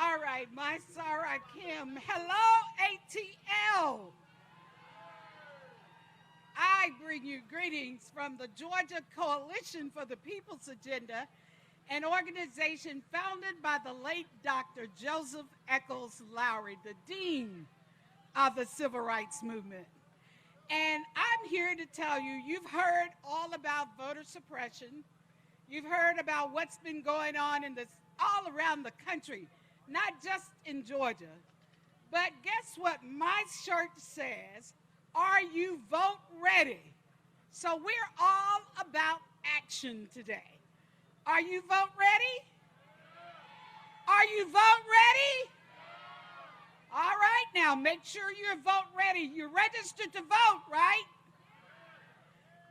All right, my Sarah Kim. Hello, ATL. I bring you greetings from the Georgia Coalition for the People's Agenda, an organization founded by the late Dr. Joseph Eccles Lowry, the dean of the Civil Rights Movement. And I'm here to tell you, you've heard all about voter suppression. You've heard about what's been going on all around the country, not just in Georgia. But guess what my shirt says? Are you vote ready? So we're all about action today. Are you vote ready? Are you vote ready? All right, now make sure you're vote ready. You're registered to vote, right?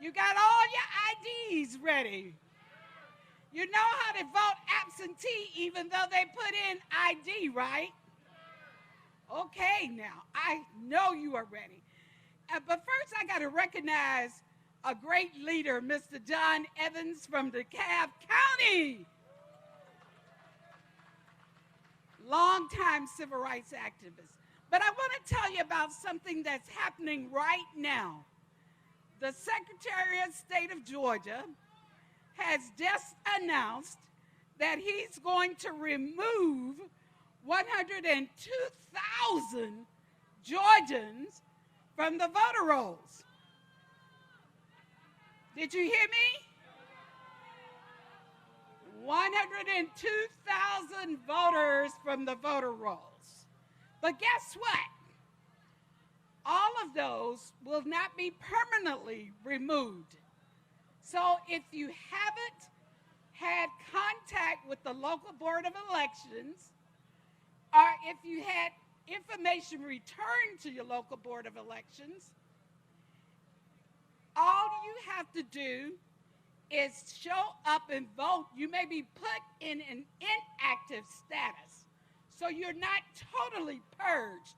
You got all your IDs ready. You know how to vote absentee even though they put in ID, right? Okay, now, I know you are ready. But first, I got to recognize a great leader, Mr. John Evans from DeKalb County. Longtime civil rights activist. But I want to tell you about something that's happening right now. The Secretary of State of Georgia has just announced that he's going to remove 102,000 Georgians from the voter rolls. Did you hear me? 102,000 voters from the voter rolls. But guess what? All of those will not be permanently removed. So if you haven't had contact with the local board of elections, or if you had information returned to your local board of elections, all you have to do is show up and vote. You may be put in an inactive status, so you're not totally purged.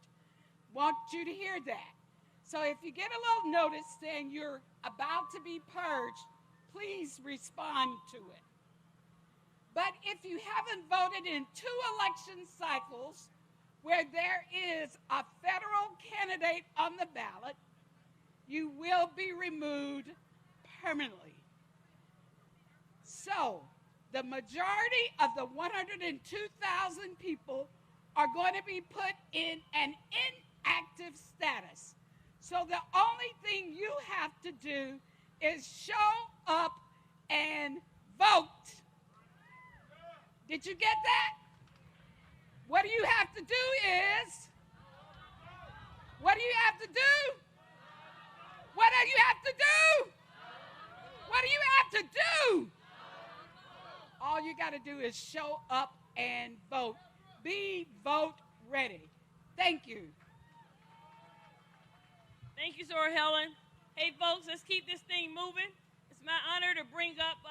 Want you to hear that. So if you get a little notice saying you're about to be purged, please respond to it. But if you haven't voted in 2 election cycles where there is a federal candidate on the ballot, you will be removed permanently. So the majority of the 102,000 people are going to be put in an inactive status. So the only thing you have to do is show up and vote. Did you get that? What you have to do is, what do you have to do? What do you have to do? What do you have to do? All you got to do is show up and vote. Be vote ready. Thank you. Thank you, Zora Helen. Hey, folks, let's keep this thing moving. It's my honor to bring up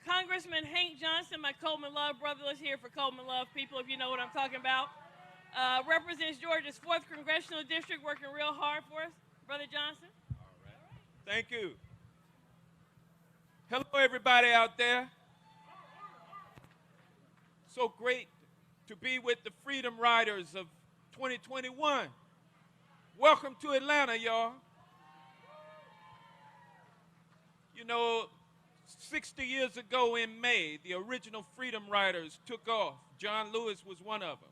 Congressman Hank Johnson, my Coleman Love brother, is here for Coleman Love people, if you know what I'm talking about. Represents Georgia's 4th Congressional District, working real hard for us. Brother Johnson. All right. Thank you. Hello, everybody out there. So great to be with the Freedom Riders of 2021. Welcome to Atlanta, y'all. You know, 60 years ago in May, the original Freedom Riders took off. John Lewis was one of them.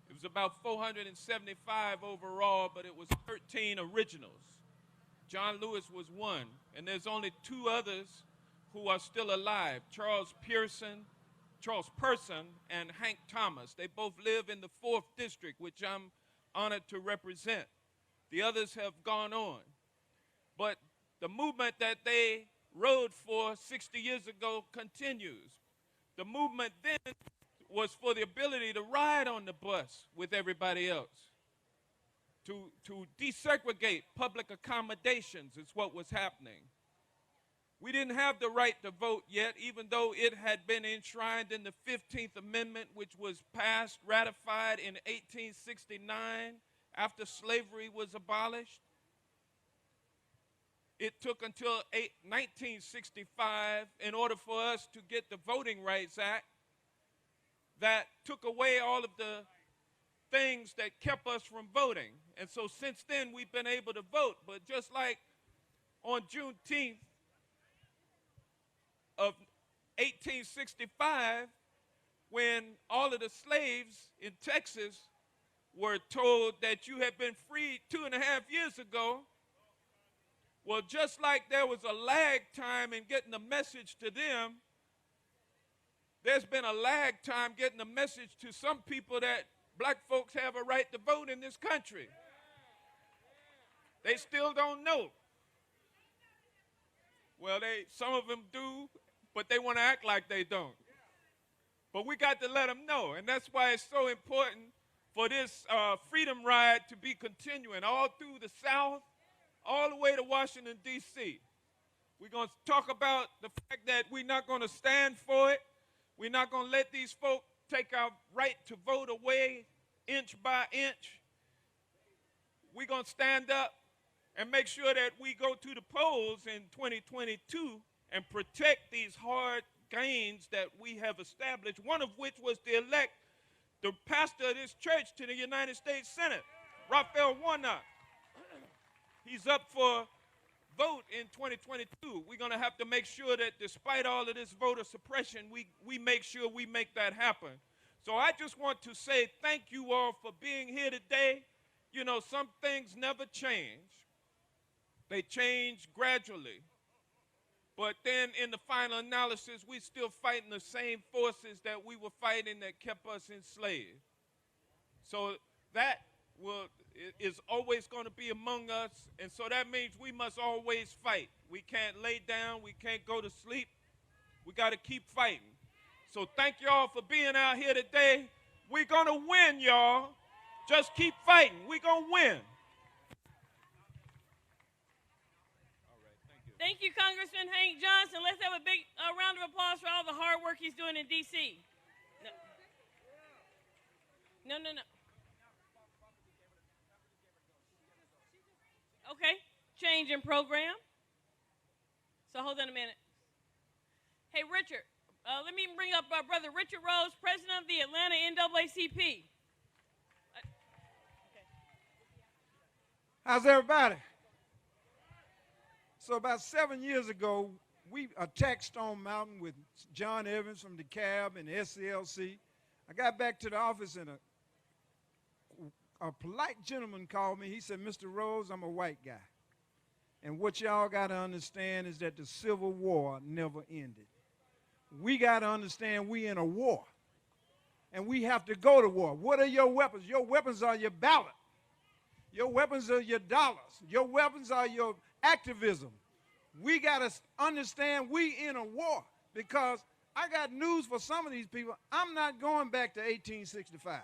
It was about 475 overall, but it was 13 originals. John Lewis was one, and there's only 2 others who are still alive, Charles Person and Hank Thomas. They both live in the 4th District, which I'm honored to represent. The others have gone on. But the movement that they rode for 60 years ago continues. The movement then was for the ability to ride on the bus with everybody else. To desegregate public accommodations is what was happening. We didn't have the right to vote yet, even though it had been enshrined in the 15th Amendment, which was passed, ratified in 1869 after slavery was abolished. It took until 1965 in order for us to get the Voting Rights Act that took away all of the things that kept us from voting. And so since then, we've been able to vote. But just like on Juneteenth of 1865, when all of the slaves in Texas were told that you had been freed 2.5 years ago, well, just like there was a lag time in getting the message to them, there's been a lag time getting the message to some people that black folks have a right to vote in this country. They still don't know. Well, some of them do, but they want to act like they don't. But we got to let them know, and that's why it's so important for this freedom ride to be continuing all through the South, all the way to Washington, D.C. We're going to talk about the fact that we're not going to stand for it. We're not going to let these folk take our right to vote away inch by inch. We're going to stand up and make sure that we go to the polls in 2022 and protect these hard gains that we have established, one of which was to elect the pastor of this church to the United States Senate, Raphael Warnock. He's up for vote in 2022. We're going to have to make sure that despite all of this voter suppression, we make sure we make that happen. So I just want to say thank you all for being here today. You know, some things never change. They change gradually. But then in the final analysis, we're still fighting the same forces that we were fighting that kept us enslaved. So that is always going to be among us, and so that means we must always fight. We can't lay down, we can't go to sleep. We got to keep fighting. So thank y'all for being out here today. We're going to win, y'all. Just keep fighting. We're going to win. Thank you, Congressman Hank Johnson. Let's have a big round of applause for all the hard work he's doing in D.C. No. Okay, change in program. So hold on a minute. Hey, Richard, let me bring up Brother Richard Rose, President of the Atlanta NAACP. How's everybody? So about 7 years ago, we attacked Stone Mountain with John Evans from DeKalb and SCLC. I got back to the office and a polite gentleman called me. He said, Mr. Rose, I'm a white guy. And what y'all got to understand is that the Civil War never ended. We got to understand we in a war. And we have to go to war. What are your weapons? Your weapons are your ballot. Your weapons are your dollars. Your weapons are your activism. We got to understand we in a war, because I got news for some of these people. I'm not going back to 1865.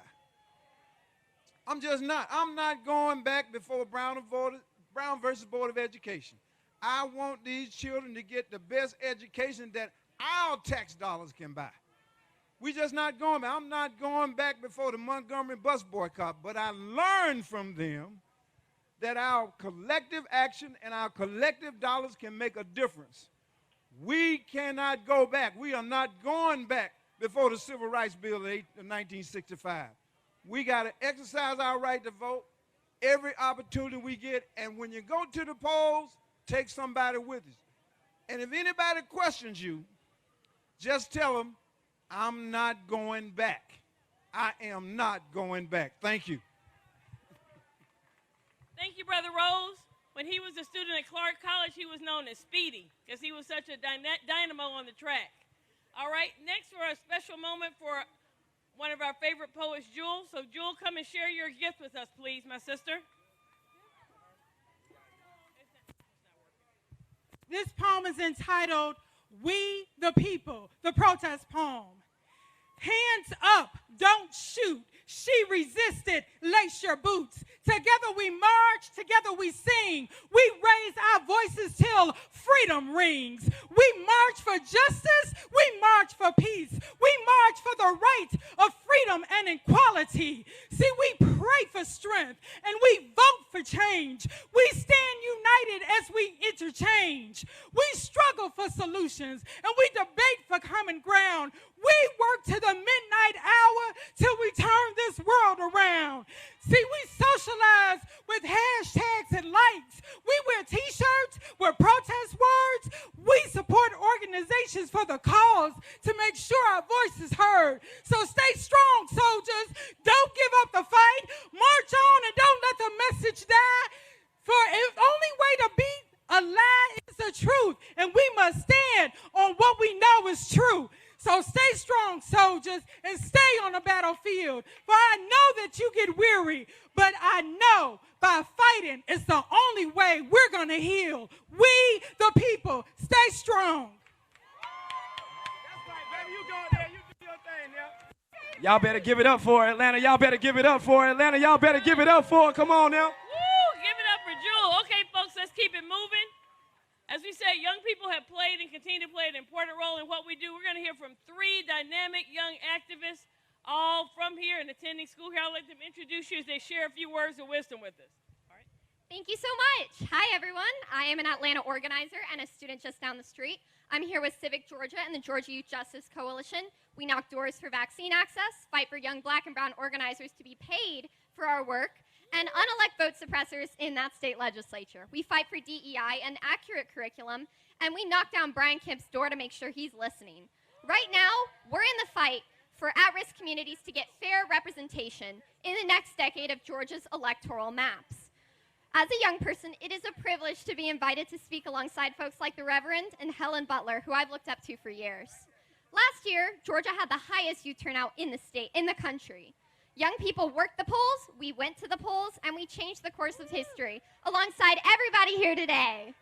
I'm just not. I'm not going back before Brown versus Board of Education. I want these children to get the best education that our tax dollars can buy. We just not going back. I'm not going back before the Montgomery bus boycott, but I learned from them that our collective action and our collective dollars can make a difference. We cannot go back. We are not going back before the Civil Rights Bill of 1965. We got to exercise our right to vote every opportunity we get, and when you go to the polls, take somebody with you. And if anybody questions you, just tell them, I'm not going back. I am not going back. Thank you. Thank you, Brother Rose. When he was a student at Clark College, he was known as Speedy because he was such a dynamo on the track. All right, next for a special moment for one of our favorite poets, Jewel. So, Jewel, come and share your gift with us, please, my sister. This poem is entitled, We the People, the protest poem. Hands up, don't shoot. She resisted, lace your boots. Together we march, together we sing. We raise our voices till freedom rings. We march for justice, we march for peace. We march for the right of freedom and equality. See, we pray for strength and we vote for change. We stand united as we interchange. We struggle for solutions and we debate for common ground. We work to the midnight hour till we turn this world around. See, we socialize with hashtags and likes. We wear t-shirts with protest words. We support organizations for the cause to make sure our voice is heard. So stay strong, soldiers. Don't give up the fight. March on and don't let the message die. For the only way to beat a lie is the truth, and we must stand on what we know is true. So stay strong, soldiers, and stay on the battlefield. For I know that you get weary, but I know by fighting it's the only way we're going to heal. We, the people, stay strong. That's right, baby. You go there. You do your thing, yeah. Y'all better give it up for Atlanta. Y'all better give it up for Atlanta. Y'all better give it up for it. Come on now. Woo! Give it up for Jewel. Okay, folks, let's keep it moving. As we said, young people have played and continue to play an important role in what we do. We're going to hear from 3 dynamic young activists, all from here and attending school here. I'd like to introduce you as they share a few words of wisdom with us. Thank you so much. Hi, everyone. I am an Atlanta organizer and a student just down the street. I'm here with Civic Georgia and the Georgia Youth Justice Coalition. We knock doors for vaccine access, fight for young black and brown organizers to be paid for our work, and unelect vote suppressors in that state legislature. We fight for DEI and accurate curriculum, and we knock down Brian Kemp's door to make sure he's listening. Right now, we're in the fight for at-risk communities to get fair representation in the next decade of Georgia's electoral maps. As a young person, it is a privilege to be invited to speak alongside folks like the Reverend and Helen Butler, who I've looked up to for years. Last year, Georgia had the highest youth turnout in the country. Young people worked the polls, we went to the polls, and we changed the course of history alongside everybody here today.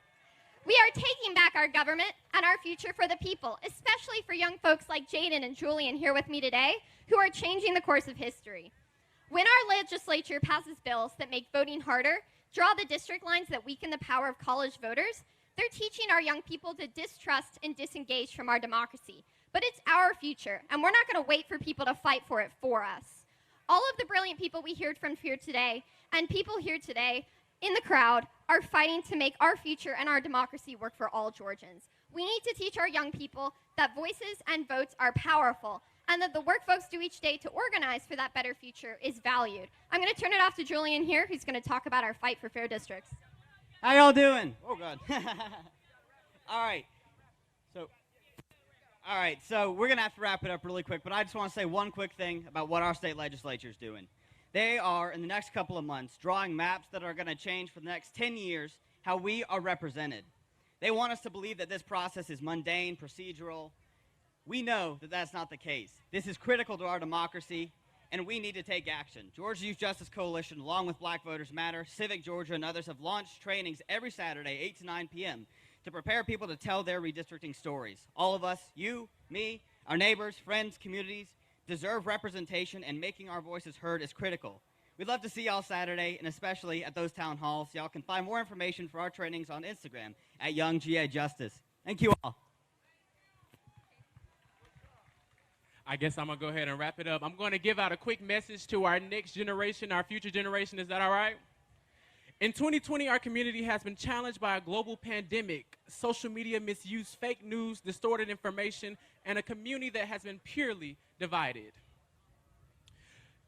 We are taking back our government and our future for the people, especially for young folks like Jaden and Julian here with me today, who are changing the course of history. When our legislature passes bills that make voting harder, draw the district lines that weaken the power of college voters, they're teaching our young people to distrust and disengage from our democracy. But it's our future, and we're not going to wait for people to fight for it for us. All of the brilliant people we heard from here today, and people here today in the crowd, are fighting to make our future and our democracy work for all Georgians. We need to teach our young people that voices and votes are powerful, and that the work folks do each day to organize for that better future is valued. I'm going to turn it off to Julian here, who's going to talk about our fight for fair districts. How y'all doing? Oh, God. All right, so we're going to have to wrap it up really quick, but I just want to say one quick thing about what our state legislature is doing. They are, in the next couple of months, drawing maps that are going to change for the next 10 years how we are represented. They want us to believe that this process is mundane, procedural. We know that that's not the case. This is critical to our democracy, and we need to take action. Georgia Youth Justice Coalition, along with Black Voters Matter, Civic Georgia, and others have launched trainings every Saturday, 8 to 9 p.m., to prepare people to tell their redistricting stories. All of us, you, me, our neighbors, friends, communities, deserve representation, and making our voices heard is critical. We'd love to see y'all Saturday, and especially at those town halls. Y'all can find more information for our trainings on Instagram at YoungGAJustice. Thank you all. I guess I'm going to go ahead and wrap it up. I'm going to give out a quick message to our next generation, our future generation. Is that all right? In 2020, our community has been challenged by a global pandemic, social media misuse, fake news, distorted information, and a community that has been purely divided.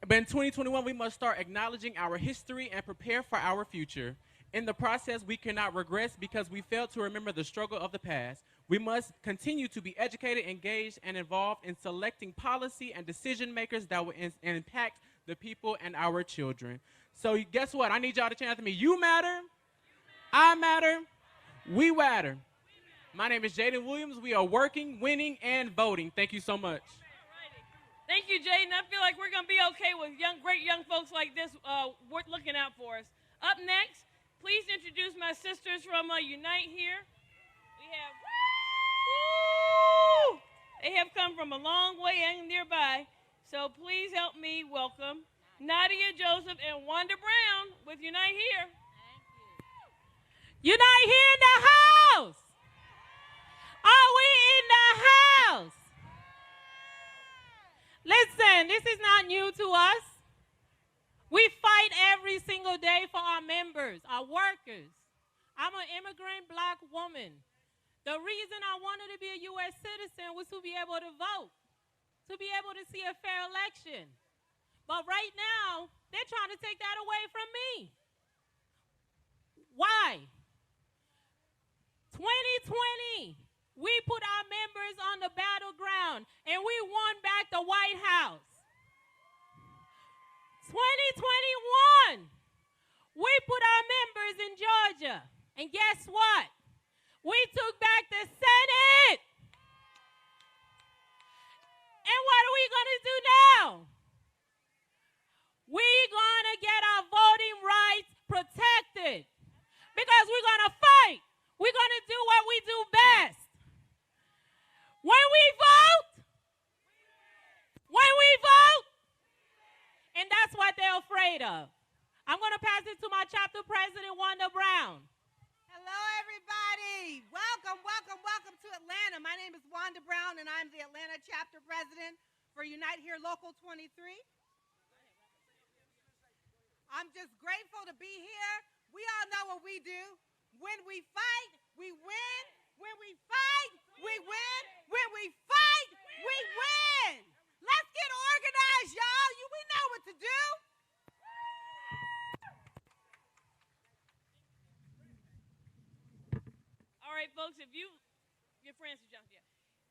But in 2021, we must start acknowledging our history and prepare for our future. In the process, we cannot regress because we failed to remember the struggle of the past. We must continue to be educated, engaged, and involved in selecting policy and decision makers that will impact the people and our children. So guess what? I need y'all to chant after me. You matter. I matter. We matter. My name is Jaden Williams. We are working, winning, and voting. Thank you so much. Thank you, Jaden. I feel like we're going to be okay with great young folks like this looking out for us. Up next, please introduce my sisters from Unite here. We have, woo! They have come from a long way and nearby. So please help me welcome Nadia Joseph and Wanda Brown with Unite Here. Unite Here in the house. Are we in the house? Listen, this is not new to us. We fight every single day for our members, our workers. I'm an immigrant black woman. The reason I wanted to be a U.S. citizen was to be able to vote, to be able to see a fair election. But right now, they're trying to take that away from me. Why? 2020, we put our members on the battleground, and we won back the White House. 2021, we put our members in Georgia, and guess what? We took back the Senate. gonna do now? We're gonna get our voting rights protected because we're gonna fight. We're gonna do what we do best. When we vote, and that's what they're afraid of. I'm gonna pass it to my chapter president, Wanda Brown. Hello, everybody. Welcome, welcome, welcome to Atlanta. My name is Wanda Brown, and I'm the Atlanta chapter president for Unite Here Local 23. I'm just grateful to be here. We all know what we do. When we fight, we win. When we fight, we win. When we fight, we win. Let's get organized, y'all. We know what to do. All right, folks, if your Francis Johnson, yeah.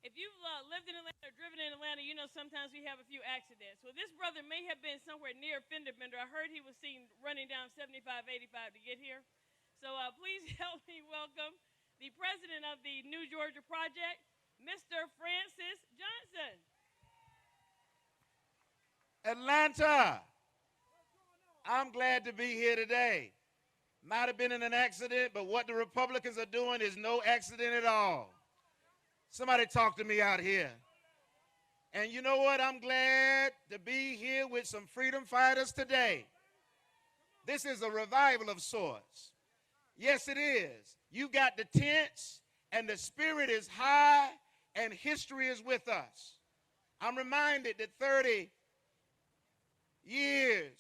If you've lived in Atlanta or driven in Atlanta, you know sometimes we have a few accidents. Well, this brother may have been somewhere near a fender bender. I heard he was seen running down 7585 to get here. So please help me welcome the president of the New Georgia Project, Mr. Francis Johnson. Atlanta, I'm glad to be here today. Might have been in an accident, but what the Republicans are doing is no accident at all. Somebody talk to me out here. And you know what? I'm glad to be here with some freedom fighters today. This is a revival of sorts. Yes, it is. You got the tents, and the spirit is high, and history is with us. I'm reminded that 30 years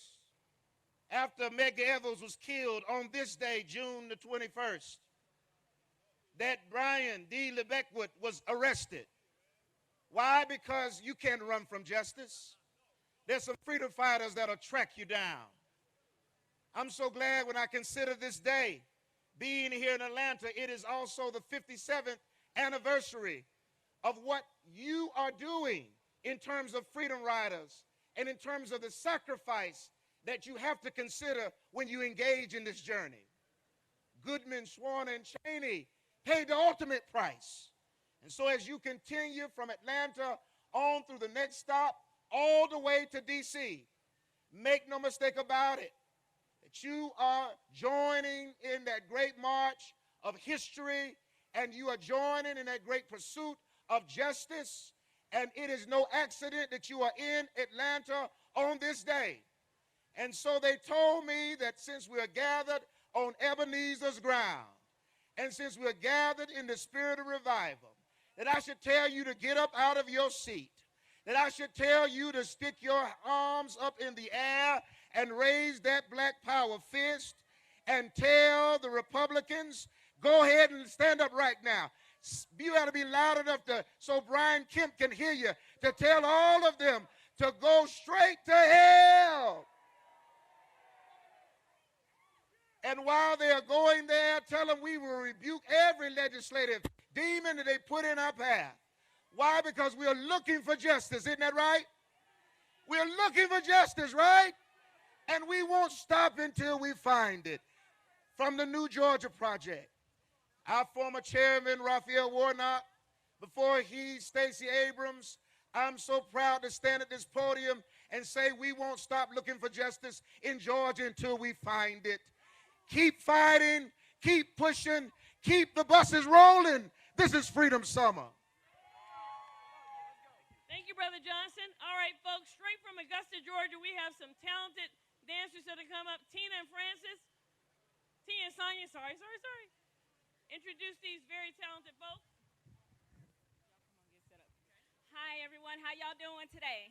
after Medgar Evers was killed on this day, June the 21st, that Brian D. LeBecwood was arrested. Why? Because you can't run from justice. There's some freedom fighters that'll track you down. I'm so glad when I consider this day, being here in Atlanta, it is also the 57th anniversary of what you are doing in terms of freedom riders and in terms of the sacrifice that you have to consider when you engage in this journey. Goodman, Swan, and Cheney paid the ultimate price. And so as you continue from Atlanta on through the next stop, all the way to D.C., make no mistake about it, that you are joining in that great march of history, and you are joining in that great pursuit of justice. And it is no accident that you are in Atlanta on this day. And so they told me that since we are gathered on Ebenezer's ground, and since we're gathered in the spirit of revival, that I should tell you to get up out of your seat, that I should tell you to stick your arms up in the air and raise that black power fist and tell the Republicans, go ahead and stand up right now. You got to be loud enough so Brian Kemp can hear you, to tell all of them to go straight to hell. And while they are going there, tell them we will rebuke every legislative demon that they put in our path. Why? Because we are looking for justice. Isn't that right? We are looking for justice, right? And we won't stop until we find it. From the New Georgia Project, our former chairman, Raphael Warnock, before he, Stacey Abrams, I'm so proud to stand at this podium and say we won't stop looking for justice in Georgia until we find it. Keep fighting, keep pushing, keep the buses rolling. This is Freedom Summer. Thank you, Brother Johnson. All right, folks, straight from Augusta, Georgia, we have some talented dancers that have come up. Tina and Francis. Tina and Sonia, sorry. Introduce these very talented folks. Hi, everyone. How y'all doing today?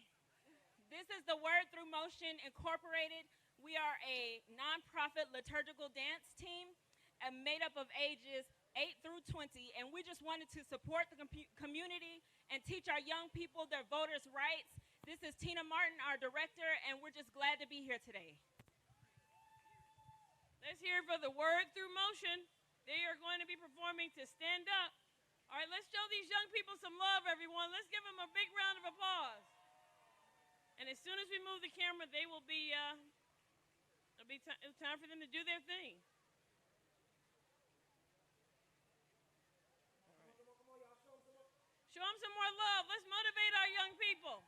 This is the Word Through Motion Incorporated. We are a nonprofit liturgical dance team made up of ages 8 through 20, and we just wanted to support the community and teach our young people their voters' rights. This is Tina Martin, our director, and we're just glad to be here today. Let's hear it for the Word Through Motion. They are going to be performing to Stand Up. All right, let's show these young people some love, everyone. Let's give them a big round of applause. And as soon as we move the camera, they will be, it's time for them to do their thing. Show them some more love. Let's motivate our young people.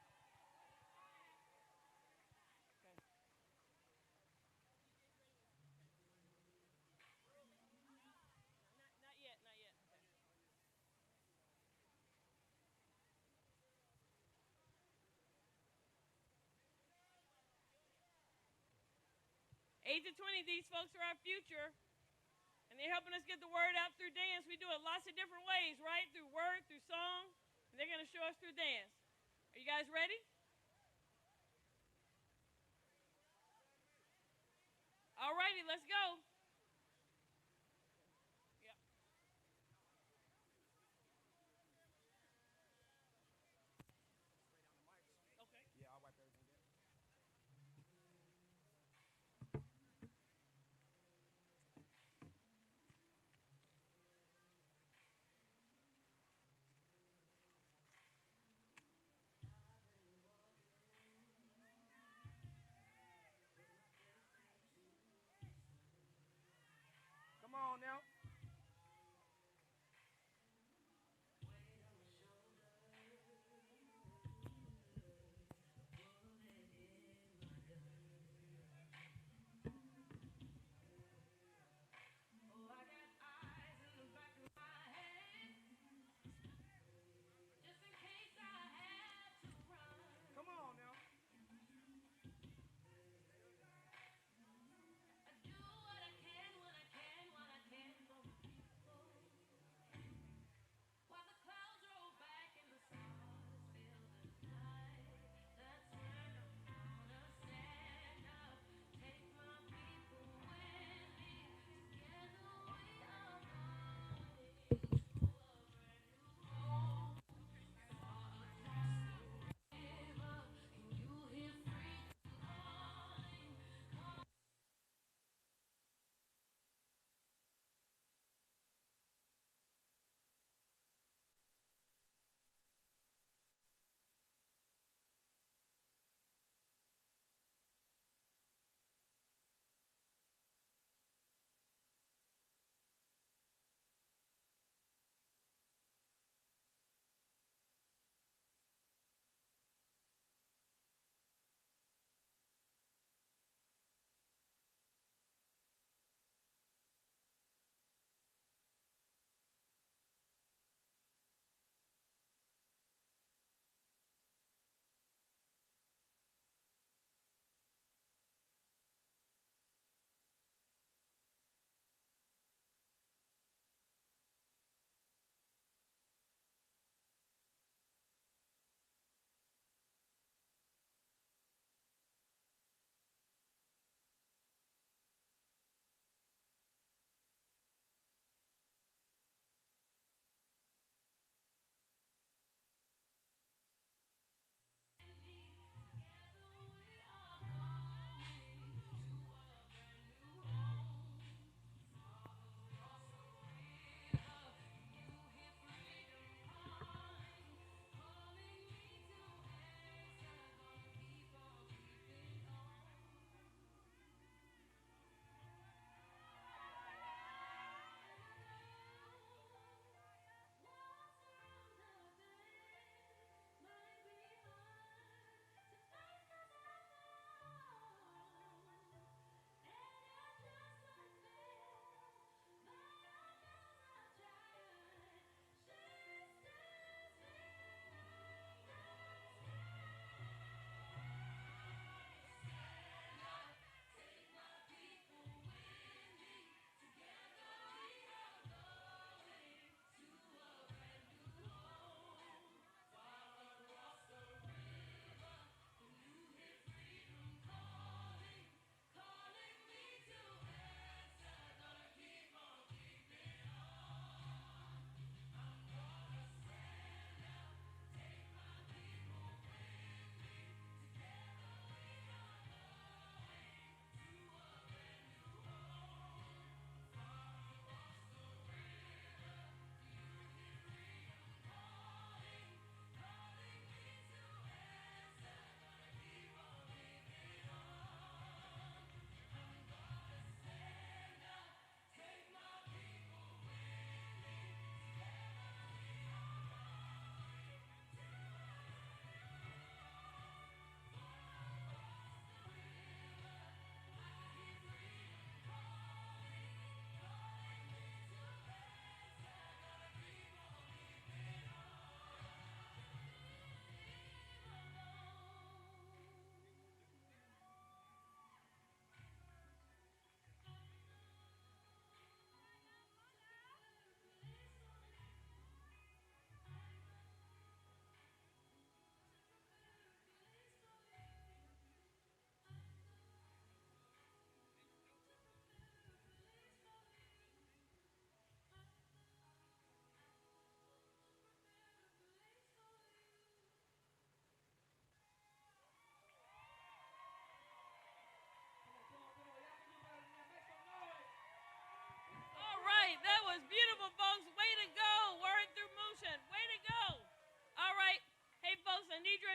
8 to 20, these folks are our future, and they're helping us get the word out through dance. We do it lots of different ways, right? Through word, through song, and they're going to show us through dance. Are you guys ready? All righty, let's go. Yep. Okay. Yeah, I'll wipe everything down.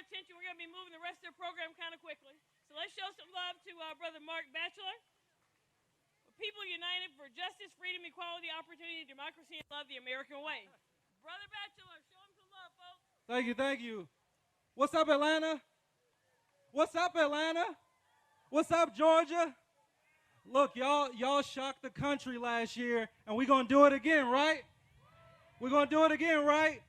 attention. We're going to be moving the rest of the program kind of quickly. So let's show some love to our brother Mark Batchelor. People united for justice, freedom, equality, opportunity, democracy, and love the American way. Brother Batchelor, show him some love, folks. Thank you, thank you. What's up, Atlanta? What's up, Atlanta? What's up, Georgia? Look, y'all shocked the country last year, and we're going to do it again, right? We're going to do it again, right?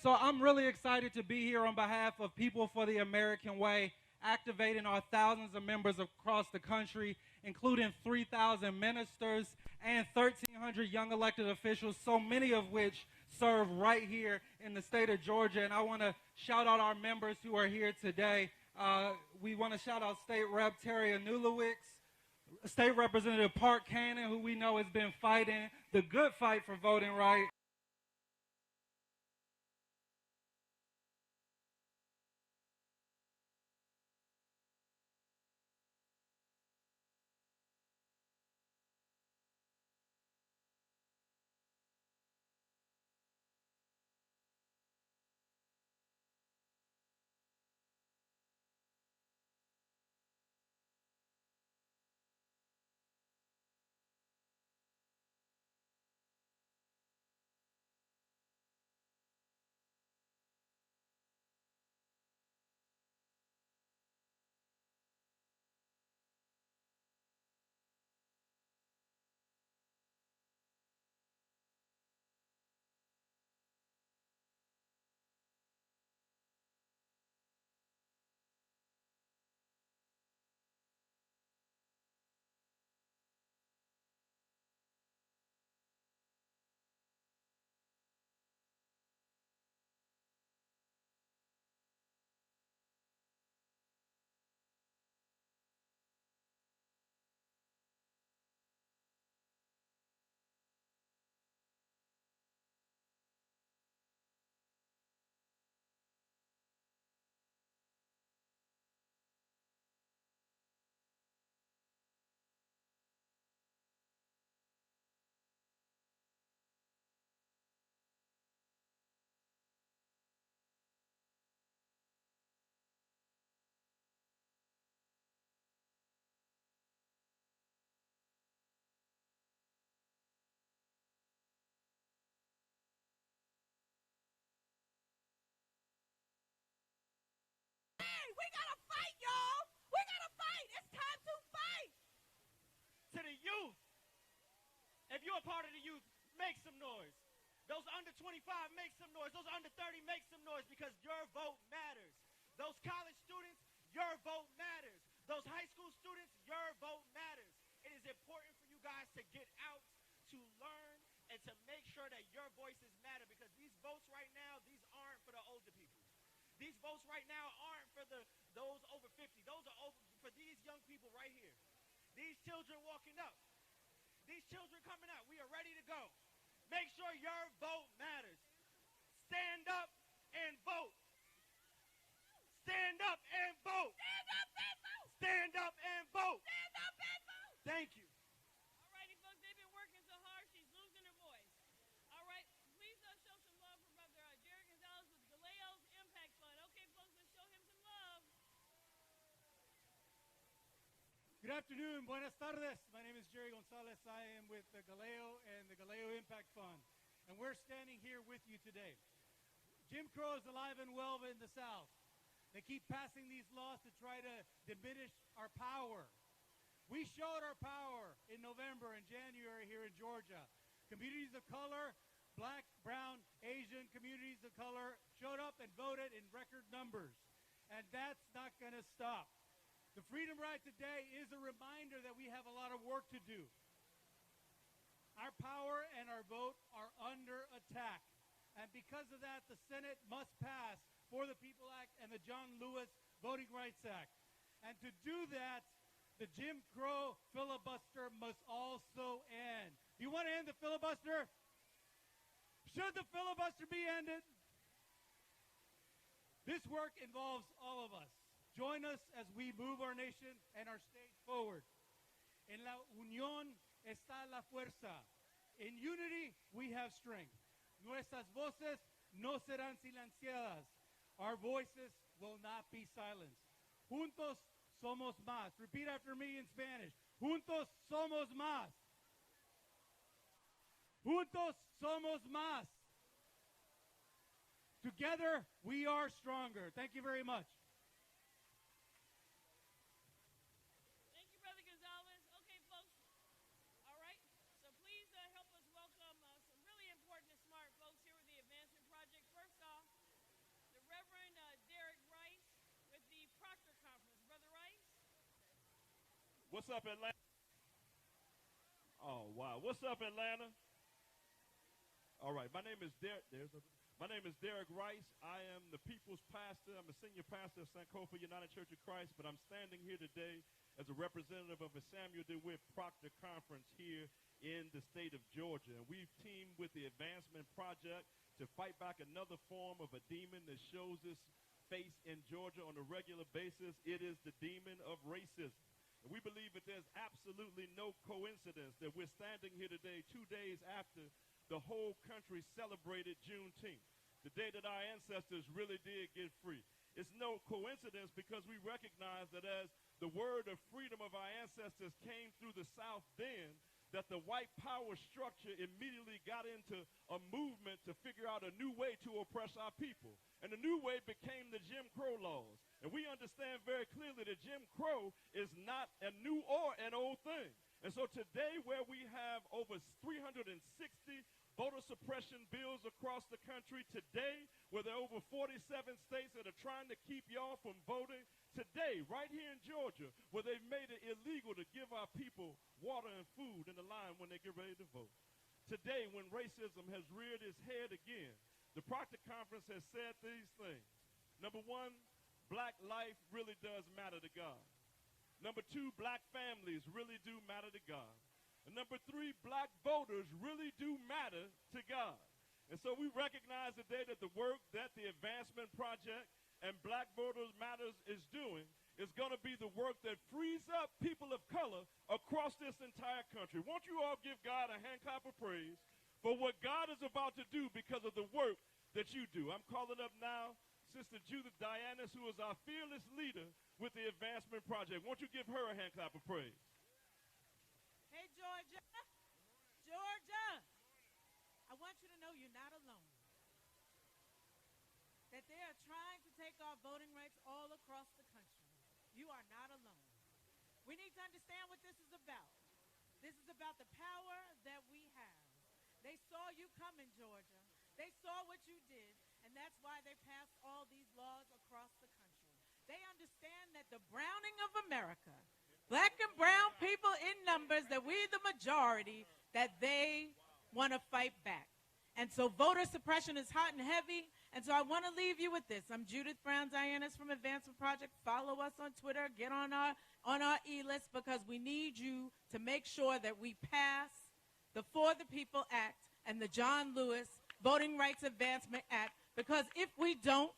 So I'm really excited to be here on behalf of People for the American Way, activating our thousands of members across the country, including 3,000 ministers and 1,300 young elected officials, so many of which serve right here in the state of Georgia. And I want to shout out our members who are here today. We want to shout out State Rep Terry Anulowicz, State Representative Park Cannon, who we know has been fighting the good fight for voting rights. We gotta fight, y'all. We gotta fight. It's time to fight. To the youth, if you're a part of the youth, make some noise. Those under 25, make some noise. Those under 30, make some noise, because your vote matters. Those college students, your vote matters. Those high school students, your vote matters. It is important for you guys to get out, to learn, and to make sure that your voices matter, because these votes right now, these aren't for the older people. These votes right now aren't for those over 50. Those are for these young people right here. These children walking up. These children coming out. We are ready to go. Make sure your vote matters. Stand up and vote. Stand up and vote. Stand up and vote. Stand up and vote. Stand up and vote. Thank you. All righty, folks, they've been working so hard, she's losing her voice. All right, please show some love for Brother Jerry Gonzalez with Galeo's Impact Fund. Okay, folks, let's show him some love. Good afternoon, buenas tardes. My name is Jerry Gonzalez. I am with the Galeo and the Galeo Impact Fund, and we're standing here with you today. Jim Crow is alive and well in the South. They keep passing these laws to try to diminish our power. We showed our power in November and January here in Georgia. Communities of color, black, brown, Asian communities of color showed up and voted in record numbers, and that's not going to stop. The Freedom Ride today is a reminder that we have a lot of work to do. Our power and our vote are under attack. And because of that, the Senate must pass For the People Act and the John Lewis Voting Rights Act. And to do that, the Jim Crow filibuster must also end. Do you want to end the filibuster? Should the filibuster be ended? This work involves all of us. Join us as we move our nation and our state forward. En la unión está la fuerza. In unity, we have strength. Nuestras voces no serán silenciadas. Our voices will not be silenced. Juntos somos más. Repeat after me in Spanish. Juntos somos más. Juntos somos más. Together, we are stronger. Thank you very much. Thank you, Brother Gonzalez. Okay, folks. All right. So please help us welcome some really important and smart folks here with the Advancement Project. First off, the Reverend Derek Rice with the Proctor Conference. Brother Rice. What's up, Atlanta? Oh, wow. What's up, Atlanta? All right. My name is Derek Rice. I am the people's pastor. I'm a senior pastor of Sankofa United Church of Christ, but I'm standing here today as a representative of the Samuel DeWitt Proctor Conference here in the state of Georgia. And we've teamed with the Advancement Project to fight back another form of a demon that shows its face in Georgia on a regular basis. It is the demon of racism. And we believe that there's absolutely no coincidence that we're standing here today 2 days after the whole country celebrated Juneteenth, the day that our ancestors really did get free. It's no coincidence because we recognize that as the word of freedom of our ancestors came through the South then, that the white power structure immediately got into a movement to figure out a new way to oppress our people. And the new way became the Jim Crow laws. And we understand very clearly that Jim Crow is not a new or an old thing. And so today, where we have over 360 voter suppression bills across the country, today, where there are over 47 states that are trying to keep y'all from voting, today, right here in Georgia, where they've made it illegal to give our people water and food in the line when they get ready to vote. Today, when racism has reared its head again, the Proctor Conference has said these things. Number one, black life really does matter to God. Number two, black families really do matter to God. And number three, black voters really do matter to God. And so we recognize today that the work that the Advancement Project and Black Voters Matters is doing is going to be the work that frees up people of color across this entire country. Won't you all give God a hand clap of praise for what God is about to do because of the work that you do? I'm calling up now Sister Judith Dianis, who is our fearless leader with the Advancement Project. Won't you give her a hand clap of praise? Hey, Georgia. Georgia. I want you to know you're not alone. That they are trying to take our voting rights all across the country. You are not alone. We need to understand what this is about. This is about the power that we have. They saw you coming, Georgia. They saw what you did, and that's why they passed all these laws across the country. They understand that the browning of America, black and brown people in numbers, that we're the majority, that they want to fight back. And so voter suppression is hot and heavy. And so I want to leave you with this. I'm Judith Brown-Dianis from Advancement Project. Follow us on Twitter. Get on our e-list because we need you to make sure that we pass the For the People Act and the John Lewis Voting Rights Advancement Act, because if we don't,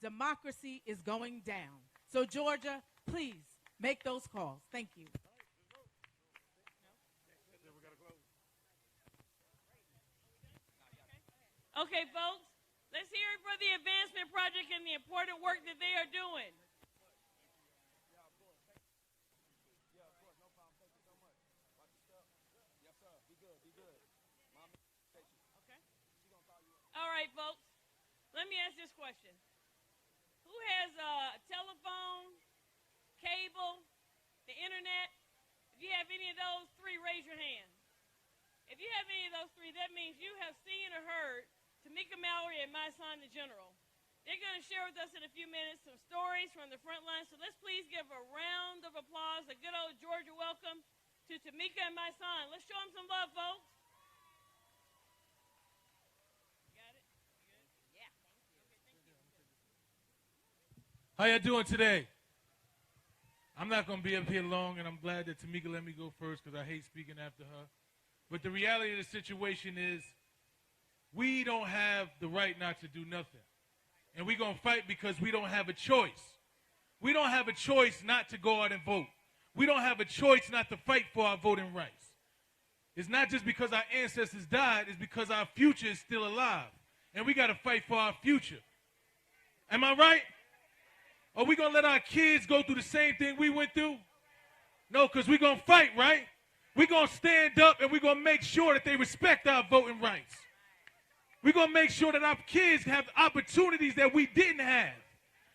democracy is going down. So Georgia, please make those calls. Thank you. Okay, folks, let's hear it for the Advancement Project and the important work that they are doing. All right, folks, let me ask this question. Who has a telephone, cable, the internet? If you have any of those three, raise your hand. If you have any of those three, that means you have seen or heard Tamika Mallory and my son, the General. They're going to share with us in a few minutes some stories from the front line. So let's please give a round of applause, a good old Georgia welcome to Tamika and my son. Let's show them some love, folks. How you doing today? I'm not going to be up here long, and I'm glad that Tamika let me go first because I hate speaking after her. But the reality of the situation is we don't have the right not to do nothing. And we're going to fight because we don't have a choice. We don't have a choice not to go out and vote. We don't have a choice not to fight for our voting rights. It's not just because our ancestors died, it's because our future is still alive. And we got to fight for our future. Am I right? Are we going to let our kids go through the same thing we went through? No, because we're going to fight, right? We're going to stand up and we're going to make sure that they respect our voting rights. We're going to make sure that our kids have opportunities that we didn't have.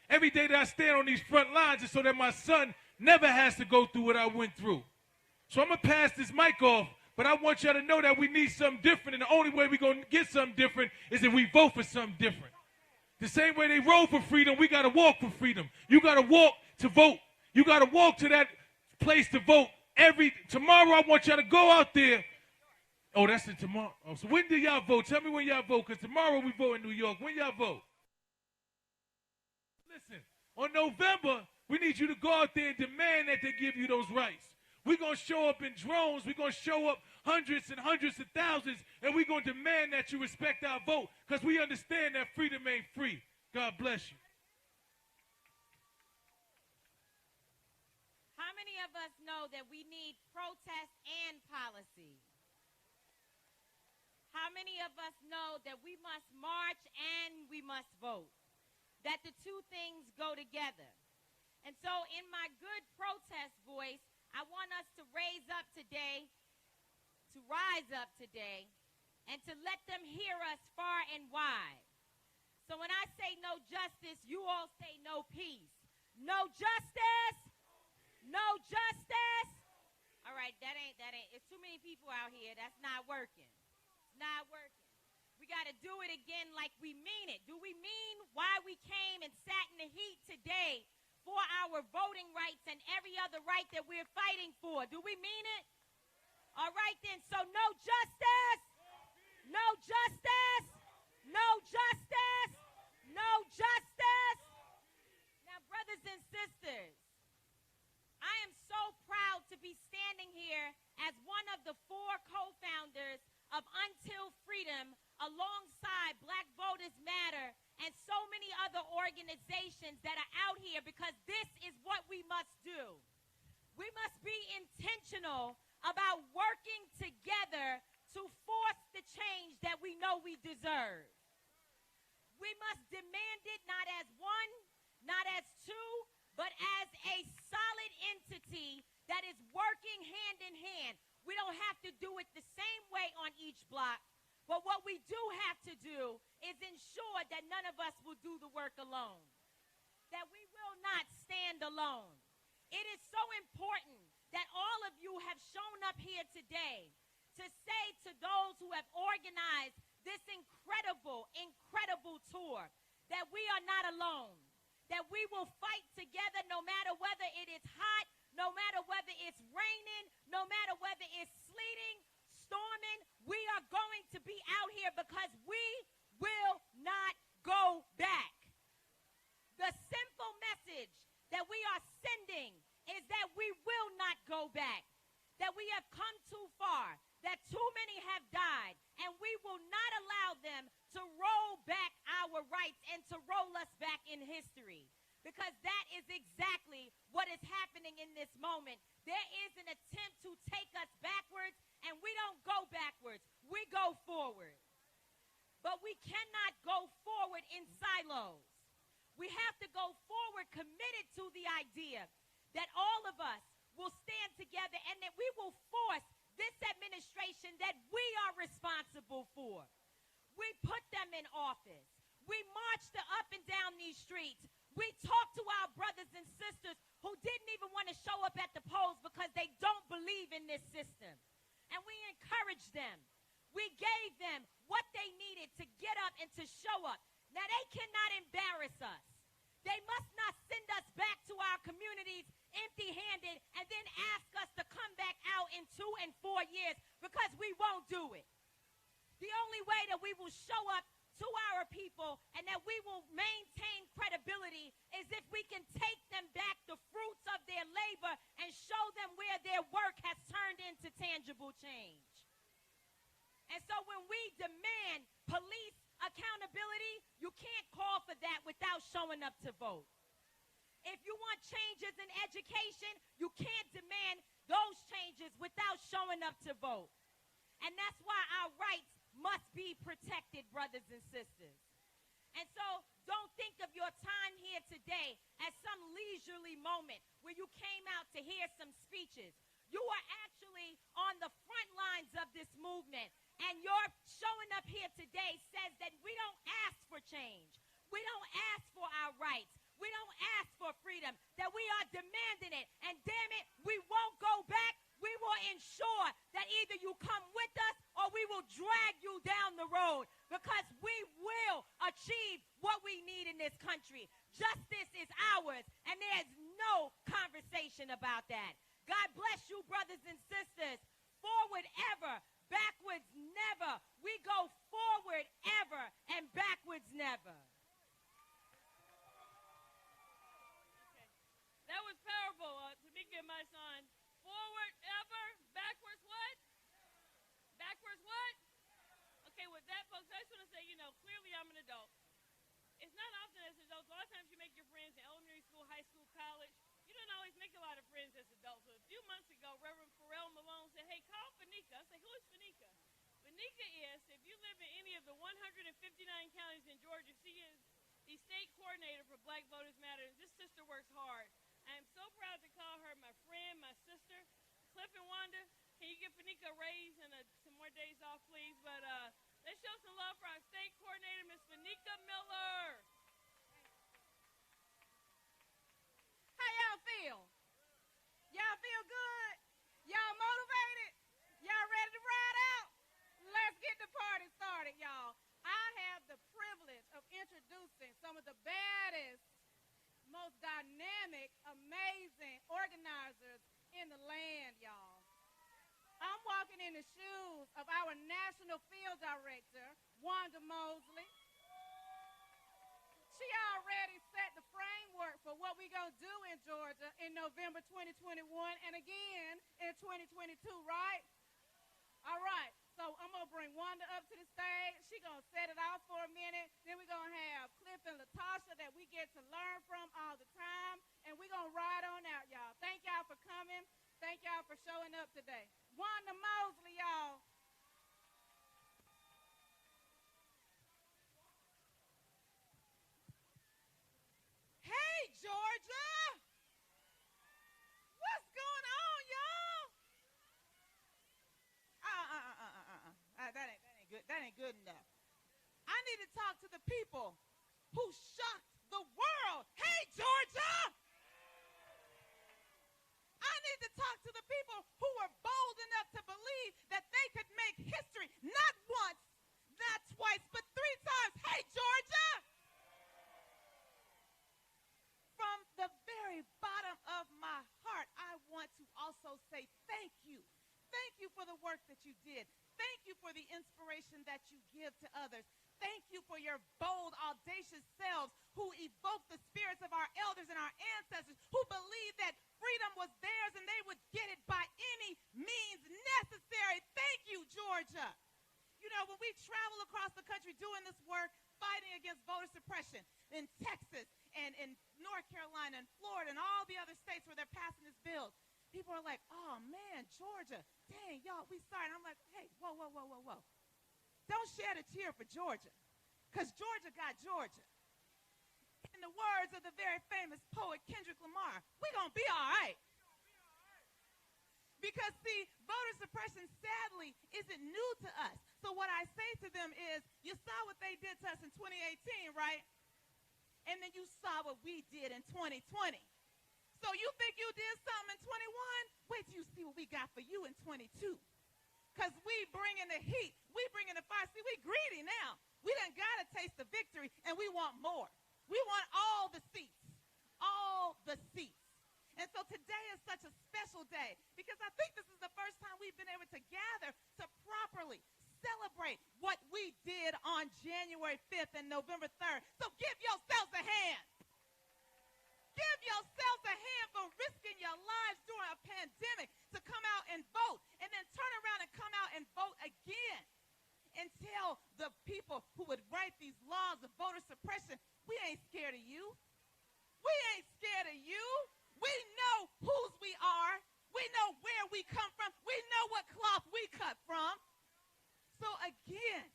Every day that I stand on these front lines is so that my son never has to go through what I went through. So I'm going to pass this mic off, but I want y'all to know that we need something different, and the only way we're going to get something different is if we vote for something different. The same way they roll for freedom, we got to walk for freedom. You got to walk to vote. You got to walk to that place to vote. Tomorrow I want y'all to go out there. Oh, that's it tomorrow. Oh, so when do y'all vote? Tell me when y'all vote, because tomorrow we vote in New York. When y'all vote? Listen, on November, we need you to go out there and demand that they give you those rights. We're going to show up in drones. We're going to show up hundreds and hundreds of thousands, and we're going to demand that you respect our vote, because we understand that freedom ain't free. God bless you. How many of us know that we need protest and policy? How many of us know that we must march and we must vote? That the two things go together. And so in my good protest voice, I want us to rise up today, and to let them hear us far and wide. So when I say no justice, you all say no peace. No justice! No justice! All right, that ain't. It's too many people out here. That's not working. It's not working. We got to do it again like we mean it. Do we mean why we came and sat in the heat today for our voting rights and every other right that we're fighting for? Do we mean it? All right then, so no justice, no justice, no justice, no justice. Now, brothers and sisters, I am so proud to be standing here as one of the 4 co-founders of Until Freedom, alongside Black Voters Matter and so many other organizations that are out here, because this is what we must do. We must be intentional about working together to force the change that we know we deserve. We must demand it not as one, not as two, but as a solid entity that is working hand in hand. We don't have to do it the same way on each block, but what we do have to do is ensure that none of us will do the work alone, that we will not stand alone. It is so important that all of you have shown up here today to say to those who have organized this incredible, incredible tour that we are not alone, that we will fight together no matter whether it is hot, no matter whether it's raining, no matter whether it's sleeting, storming. We are going to be out here because we will not go back. The simple message that we are sending is that we will not go back, that we have come too far, that too many have died, and we will not allow them to roll back our rights and to roll us back in history, because that is exactly what is happening in this moment. There is an attempt to take us backwards, and we don't go backwards. We go forward. But we cannot go forward in silos. We have to go forward committed to the idea that all of us will stand together and that we will force this administration that we are responsible for. We put them in office. We marched up and down these streets. We talked to our brothers and sisters who didn't even want to show up at the polls because they don't believe in this system. And we encouraged them. We gave them what they needed to get up and to show up. Now, they cannot embarrass us. They must not send us back to our communities empty-handed and then ask us to come back out in 2 and 4 years, because we won't do it. The only way that we will show up to our people and that we will maintain credibility is if we can take them back the fruits of their labor and show them where their work has turned into tangible change. And so when we demand police accountability, you can't call for that without showing up to vote. If you want changes in education, you can't demand those changes without showing up to vote. And that's why our rights must be protected, brothers and sisters. And so Don't think of your time here today as some leisurely moment where you came out to hear some speeches. You are actually on the front lines of this movement, and your showing up here today says that we don't ask for change. We don't ask for our rights. We don't ask for freedom, that we are demanding it. And damn it, we won't go back. We will ensure that either you come with us or we will drag you down the road, because we will achieve what we need in this country. Justice is ours, and there's no conversation about that. God bless you, brothers and sisters. Forward ever, backwards never. We go forward ever and backwards never. That was powerful, Tamika and my son. Forward ever, backwards what? Backwards what? Okay, with that, folks, I just want to say, clearly I'm an adult. It's not often as adults. A lot of times you make your friends in elementary school, high school, college. You don't always make a lot of friends as adults. So a few months ago, Reverend Pharrell Malone said, hey, call Fanika. I said, who is Fanika? Fanika is, if you live in any of the 159 counties in Georgia, she is the state coordinator for Black Voters Matter. This sister works hard. I am so proud to call her my friend, my sister. Cliff and Wanda, can you give Fanika a raise and some more days off, please? But let's show some love for our state coordinator, Miss Fanika Miller. How y'all feel? Y'all feel good? Y'all motivated? Y'all ready to ride out? Let's get the party started, y'all. I have the privilege of introducing some of the baddest, most dynamic, amazing organizers in the land, y'all. I'm walking in the shoes of our National Field Director, Wanda Mosley. She already set the framework for what we're going to do in Georgia in November 2021 and again in 2022, right? All right, so I'm going to bring Wanda up to the stage. She's going to set it off for a minute. Then we're going to have Cliff and Latasha that we get to learn from all the time. And we're going to ride on out, y'all. Thank y'all for coming. Thank y'all for showing up today. Wanda Mosley, y'all. Hey, Georgia. What's going on, y'all? That ain't good. That ain't good enough. I need to talk to the people who shocked the world. Hey, Georgia! I need to talk to the people who were bold enough to believe that they could make history not once, not twice, but 3 times. Hey, Georgia! From the very bottom of my heart, I want to also say thank you. Thank you for the work that you did. Thank you for the inspiration that you give to others. Thank you for your bold, audacious selves who evoke the spirits of our elders and our ancestors who believed that freedom was theirs and they would get it by any means necessary. Thank you, Georgia. You know, when we travel across the country doing this work, fighting against voter suppression in Texas and in North Carolina and Florida and all the other states where they're passing these bills, people are like, oh, man, Georgia, dang, y'all, we sorry. And I'm like, hey, whoa. Don't shed a tear for Georgia, because Georgia got Georgia. In the words of the very famous poet Kendrick Lamar, we're going to be all right. Because, see, voter suppression, sadly, isn't new to us. So what I say to them is, you saw what they did to us in 2018, right? And then you saw what we did in 2020. So you think you did something in 21? Wait till you see what we got for you in 22. Because we bring in the heat. We bring in the fire. See, we greedy now. We done got to taste the victory, and we want more. We want all the seats. All the seats. And so today is such a special day because I think this is the first time we've been able to gather to properly celebrate what we did on January 5th and November 3rd. So give yourselves a hand. Give yourselves a hand for risking your lives during a pandemic to come out and vote and then turn around and come out and vote again and tell the people who would write these laws of voter suppression, we ain't scared of you. We ain't scared of you. We know whose we are. We know where we come from. We know what cloth we cut from. So again,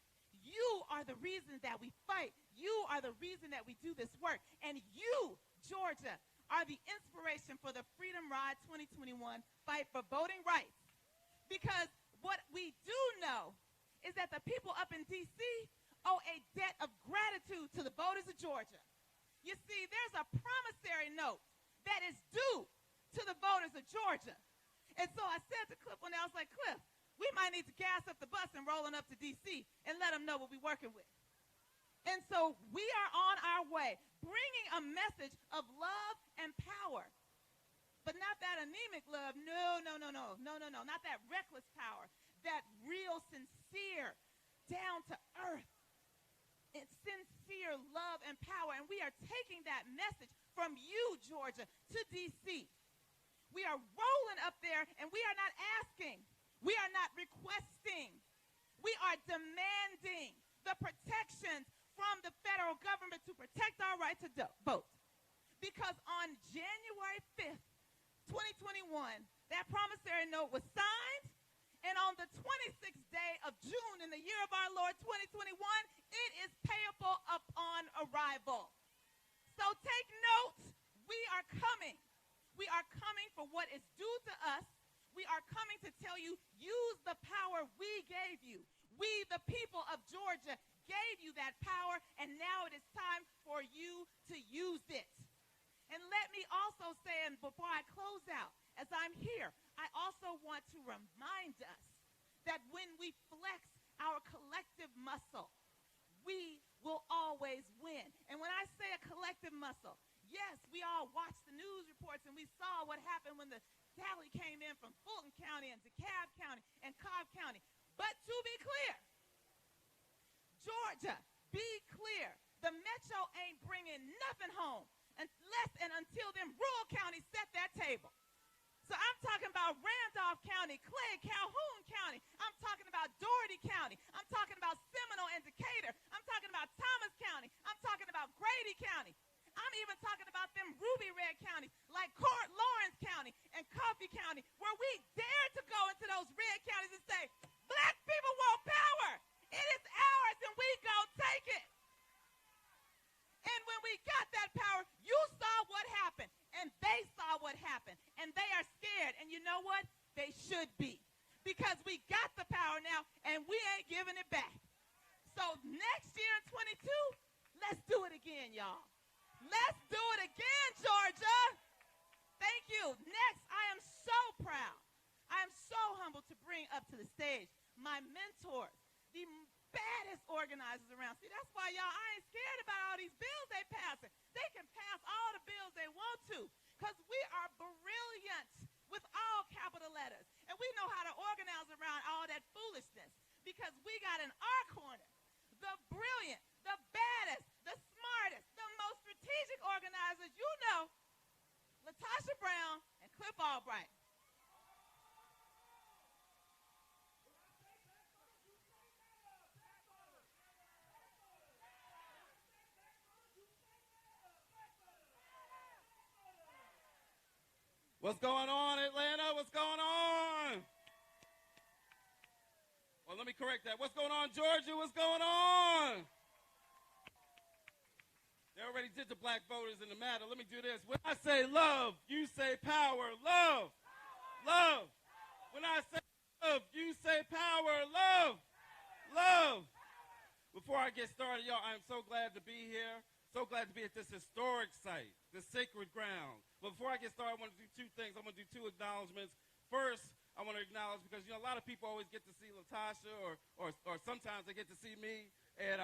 you are the reason that we fight. You are the reason that we do this work. And you, Georgia, are the inspiration for the Freedom Ride 2021 Fight for Voting Rights. Because what we do know is that the people up in D.C. owe a debt of gratitude to the voters of Georgia. You see, there's a promissory note that is due to the voters of Georgia. And so I said to Cliff one day, I was like, Cliff, we might need to gas up the bus and roll on up to D.C. and let them know what we're working with. And so we are on our way, bringing a message of love and power. But not that anemic love, no, not that reckless power, that real, sincere, down-to-earth, sincere love and power. And we are taking that message from you, Georgia, to D.C. We are rolling up there, and we are not asking. We are not requesting. We are demanding the protections from the federal government to protect our right to vote. Because on January 5th, 2021, that promissory note was signed, and on the 26th day of June in the year of our Lord 2021, it is payable upon arrival. So take note, we are coming. We are coming for what is due to us. We are coming to tell you, use the power we gave you. We, the people of Georgia, gave you that power, and now it is time for you to use it. And let me also say, and before I close out, as I'm here, I also want to remind us that when we flex our collective muscle, we will always win. And when I say a collective muscle, yes, we all watched the news reports and we saw what happened when the tally came in from Fulton County and DeKalb County and Cobb County. But to be clear, Georgia, be clear, the Metro ain't bringing nothing home unless and until them rural counties set that table. So I'm talking about Randolph County, Clay, Calhoun County. I'm talking about Dougherty County. I'm talking about Seminole and Decatur. I'm talking about Thomas County. I'm talking about Grady County. I'm even talking about them ruby red counties like Lawrence County and Coffee County, where we dare to go into those red counties and say, black people want power. It is ours, and we go take it. And when we got that power, you saw what happened, and they saw what happened, and they are scared. And you know what? They should be, because we got the power now, and we ain't giving it back. So next year in 22, let's do it again, y'all. Let's do it again, Georgia. Thank you. Next, I am so proud. I am so humbled to bring up to the stage my mentors, the baddest organizers around. See, that's why, y'all, I ain't scared about all these bills they passing. They can pass all the bills they want to, because we are brilliant with all capital letters. And we know how to organize around all that foolishness, because we got in our corner the brilliant, the baddest, the smartest, the most strategic organizers you know, Latasha Brown and Cliff Albright. What's going on, Atlanta? What's going on? Well, let me correct that. What's going on, Georgia? What's going on? They already did the black voters in the matter. Let me do this. When I say love, you say power. Love. Love. When I say love, you say power. Love. Love. Before I get started, y'all, I'm so glad to be here. So glad to be at this historic site, this sacred ground. But before I get started, I want to do two things. I'm going to do two acknowledgments. First, I want to acknowledge, because, you know, a lot of people always get to see Latasha, or sometimes they get to see me. And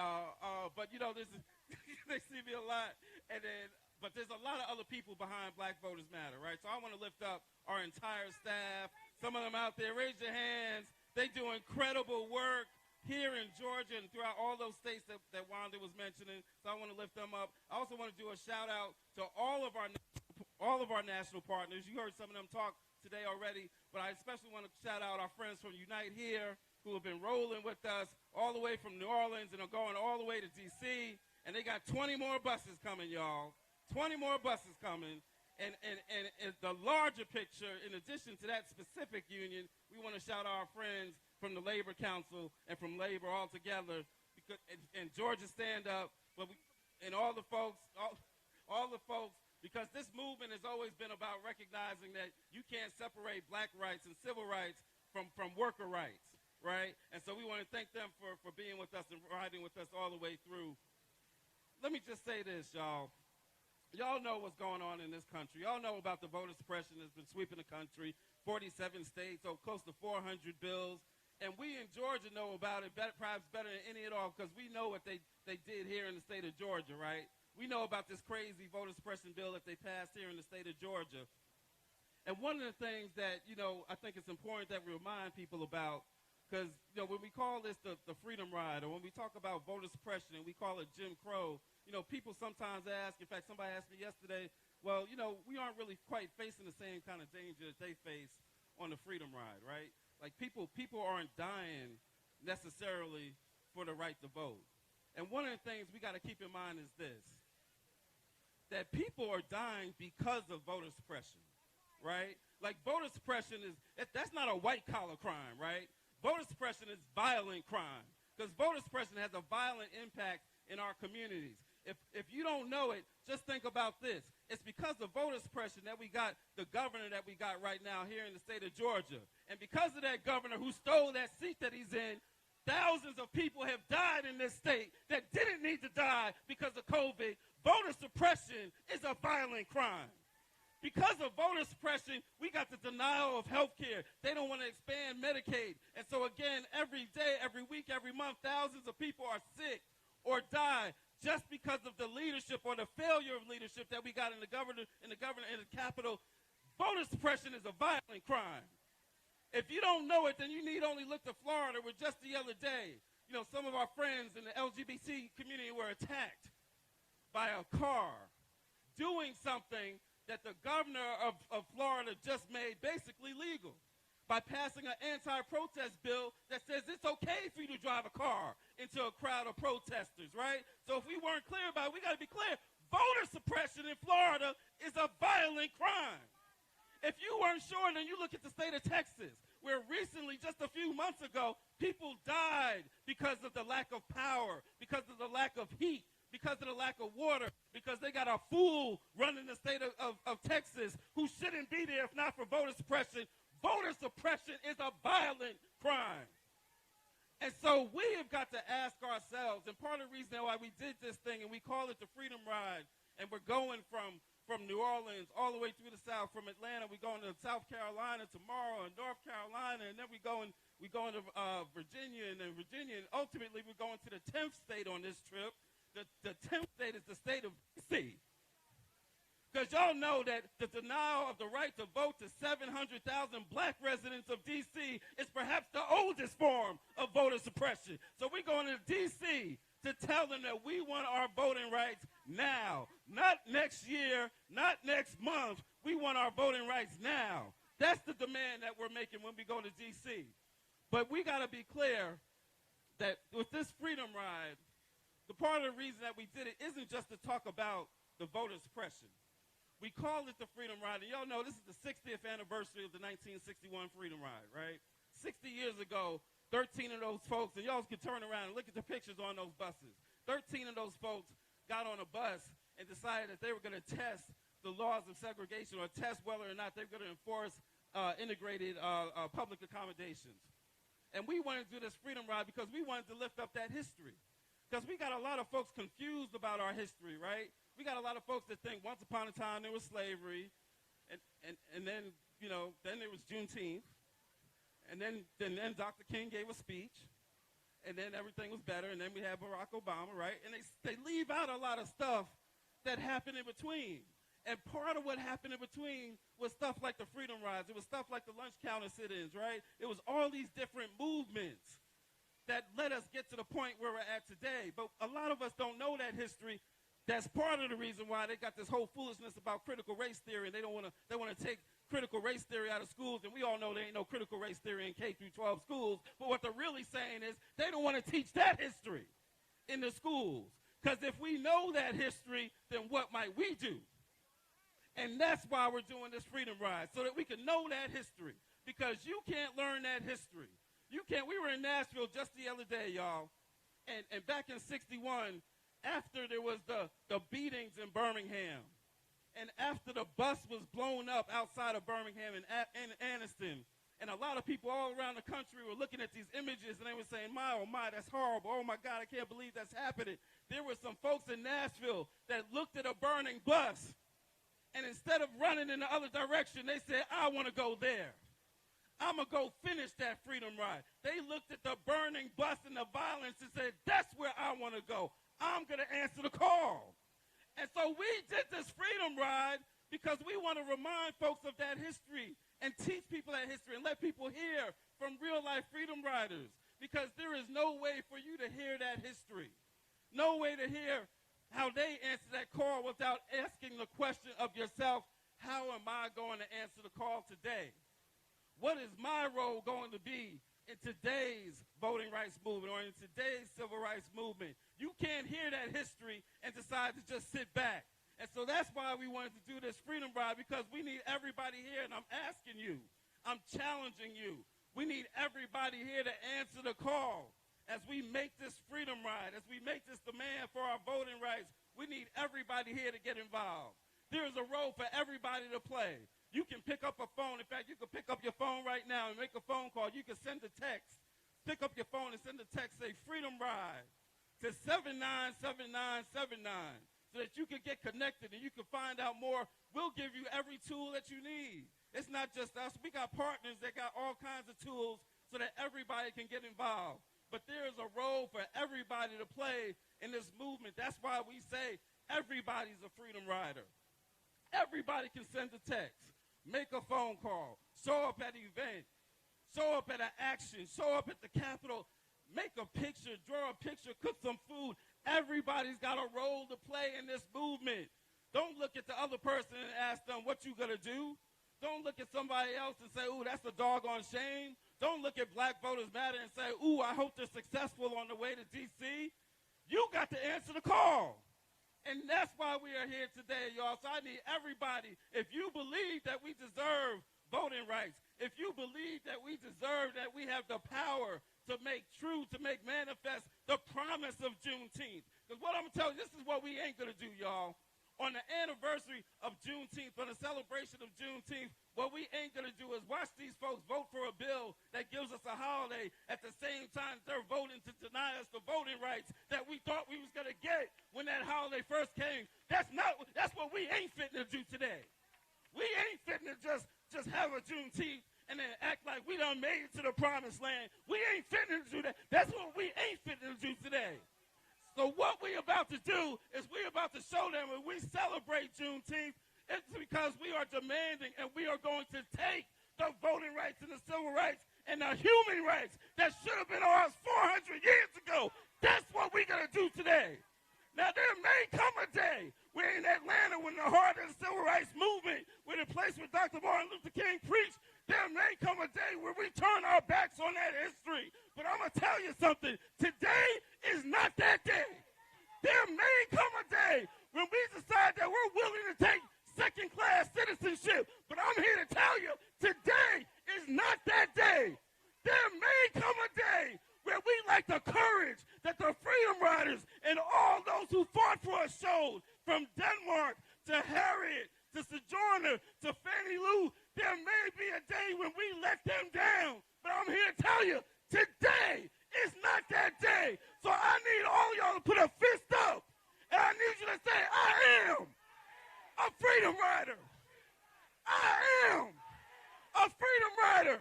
but, you know, this is they see me a lot. And then, but there's a lot of other people behind Black Voters Matter, right? So I want to lift up our entire staff. Some of them out there, raise your hands. They do incredible work here in Georgia and throughout all those states that Wanda was mentioning. So I want to lift them up. I also want to do a shout out to all of our national partners. You heard some of them talk today already, but I especially want to shout out our friends from Unite Here, who have been rolling with us all the way from New Orleans and are going all the way to D.C., and they got 20 more buses coming, y'all. 20 more buses coming. And the larger picture, in addition to that specific union, we want to shout out our friends from the Labor Council and from Labor all together, because, and Georgia Stand Up, but and all the folks, all the folks, because this movement has always been about recognizing that you can't separate black rights and civil rights from worker rights, right? And so we want to thank them for being with us and riding with us all the way through. Let me just say this, y'all. Y'all know what's going on in this country. Y'all know about the voter suppression that's been sweeping the country, 47 states, close to 400 bills. And we in Georgia know about it perhaps better than any at all, because we know what they did here in the state of Georgia, right? We know about this crazy voter suppression bill that they passed here in the state of Georgia. And one of the things that, I think it's important that we remind people about, because, when we call this the Freedom Ride, or when we talk about voter suppression and we call it Jim Crow, people sometimes ask, in fact, somebody asked me yesterday, well, we aren't really quite facing the same kind of danger that they face on the Freedom Ride, right? Like people aren't dying necessarily for the right to vote. And one of the things we got to keep in mind is this, that people are dying because of voter suppression, right? Like voter suppression that's not a white-collar crime, right? Voter suppression is violent crime, because voter suppression has a violent impact in our communities. If you don't know it, just think about this. It's because of voter suppression that we got the governor that we got right now here in the state of Georgia. And because of that governor who stole that seat that he's in, thousands of people have died in this state that didn't need to die because of COVID. Voter suppression is a violent crime. Because of voter suppression, we got the denial of health care. They don't want to expand Medicaid. And so again, every day, every week, every month, thousands of people are sick or die just because of the leadership or the failure of leadership that we got in the governor in the Capitol. Voter suppression is a violent crime. If you don't know it, then you need only look to Florida, where just the other day, some of our friends in the LGBT community were attacked by a car doing something that the governor of Florida just made basically legal by passing an anti-protest bill that says it's okay for you to drive a car into a crowd of protesters, right? So if we weren't clear about it, we got to be clear. Voter suppression in Florida is a violent crime. If you weren't sure, then you look at the state of Texas, where recently, just a few months ago, people died because of the lack of power, because of the lack of heat, because of the lack of water, because they got a fool running the state of Texas who shouldn't be there if not for voter suppression. Voter suppression is a violent crime. And so we have got to ask ourselves, and part of the reason why we did this thing, and we call it the Freedom Ride, and we're going from New Orleans all the way through the South, from Atlanta, we're going to South Carolina tomorrow, and North Carolina, and then we're going to Virginia, and then Virginia, and ultimately we're going to the 10th state on this trip. The 10th state is the state of D.C. Because y'all know that the denial of the right to vote to 700,000 black residents of D.C. is perhaps the oldest form of voter suppression. So we're going to D.C. to tell them that we want our voting rights now. Not next year, not next month. We want our voting rights now. That's the demand that we're making when we go to D.C. But we got to be clear that with this Freedom Ride, the part of the reason that we did it isn't just to talk about the voter suppression. We call it the Freedom Ride, and y'all know this is the 60th anniversary of the 1961 Freedom Ride, right? 60 years ago, 13 of those folks, and y'all can turn around and look at the pictures on those buses. 13 of those folks got on a bus and decided that they were going to test the laws of segregation, or test whether or not they were going to enforce integrated public accommodations. And we wanted to do this Freedom Ride because we wanted to lift up that history. Because we got a lot of folks confused about our history, right? We got a lot of folks that think once upon a time there was slavery, and then, then there was Juneteenth, and then Dr. King gave a speech, and then everything was better, and then we had Barack Obama, right? And they leave out a lot of stuff that happened in between. And part of what happened in between was stuff like the Freedom Rides. It was stuff like the lunch counter sit-ins, right? It was all these different movements that let us get to the point where we're at today. But a lot of us don't know that history. That's part of the reason why they got this whole foolishness about critical race theory, and they want to take critical race theory out of schools, and we all know there ain't no critical race theory in K through 12 schools. But what they're really saying is they don't want to teach that history in the schools. Because if we know that history, then what might we do? And that's why we're doing this Freedom Ride, so that we can know that history. Because you can't learn that history. You can't. We were in Nashville just the other day, y'all, and back in '61, after there was the beatings in Birmingham, and after the bus was blown up outside of Birmingham and Anniston, and a lot of people all around the country were looking at these images and they were saying, my, oh my, that's horrible. Oh my God, I can't believe that's happening. There were some folks in Nashville that looked at a burning bus, and instead of running in the other direction, they said, I want to go there. I'm going to go finish that freedom ride. They looked at the burning bus and the violence and said, that's where I want to go. I'm going to answer the call. And so we did this freedom ride because we want to remind folks of that history and teach people that history and let people hear from real-life freedom riders, because there is no way for you to hear that history, no way to hear how they answer that call without asking the question of yourself, how am I going to answer the call today? What is my role going to be in today's voting rights movement or in today's civil rights movement? You can't hear that history and decide to just sit back. And so that's why we wanted to do this freedom ride, because we need everybody here, and I'm asking you, I'm challenging you. We need everybody here to answer the call. As we make this freedom ride, as we make this demand for our voting rights, we need everybody here to get involved. There is a role for everybody to play. You can pick up a phone. In fact, you can pick up your phone right now and make a phone call. You can send a text. Pick up your phone and send a text, say freedom ride to 797979 so that you can get connected and you can find out more. We'll give you every tool that you need. It's not just us. We got partners that got all kinds of tools so that everybody can get involved. But there is a role for everybody to play in this movement. That's why we say everybody's a freedom rider. Everybody can send a text, make a phone call, show up at an event, show up at an action, show up at the Capitol, make a picture, draw a picture, cook some food. Everybody's got a role to play in this movement. Don't look at the other person and ask them what you gonna do. Don't look at somebody else and say, ooh, that's a doggone shame. Don't look at Black Voters Matter and say, ooh, I hope they're successful on the way to D.C. You got to answer the call. And that's why we are here today, y'all. So I need everybody, if you believe that we deserve voting rights, if you believe that we deserve, that we have the power to make true, to make manifest the promise of Juneteenth. Because what I'm going to tell you, this is what we ain't going to do, y'all. On the anniversary of Juneteenth, for the celebration of Juneteenth, what we ain't going to do is watch these folks vote for a bill that gives us a holiday at the same time they're voting to deny us the voting rights that we thought we was going to get when that holiday first came. That's what we ain't fitting to do today. We ain't fitting to just have a Juneteenth and then act like we done made it to the promised land. We ain't fitting to do that. That's what we ain't fitting to do today. So what we about to do is we about to show them when we celebrate Juneteenth, it's because we are demanding and we are going to take the voting rights and the civil rights and the human rights that should have been ours 400 years ago. That's what we're going to do today. Now, there may come a day where in Atlanta, when the heart of the civil rights movement, where the place where Dr. Martin Luther King preached, there may come a day where we turn our backs on that history. But I'm going to tell you something. Today is not that day. There may come a day when we decide that we're willing to take second-class citizenship. But I'm here to tell you, today is not that day. There may come a day where we lack the courage that the Freedom Riders and all those who fought for us showed, from Denmark to Harriet to Sojourner to Fannie Lou. There may be a day when we let them down. But I'm here to tell you, today is not that day. So I need all y'all to put a fist up. And I need you to say, I am a Freedom Rider. I am a Freedom Rider.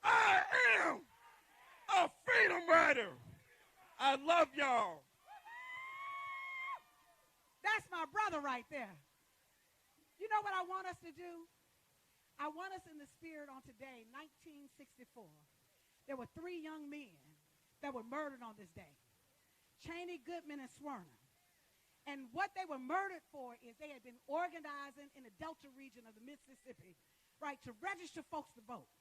I am a Freedom Rider. I love y'all. That's my brother right there. You know what I want us to do? I want us in the spirit on today, 1964. There were 3 young men that were murdered on this day. Cheney, Goodman, and Swerner. And what they were murdered for is they had been organizing in the Delta region of the Mississippi, right, to register folks to vote.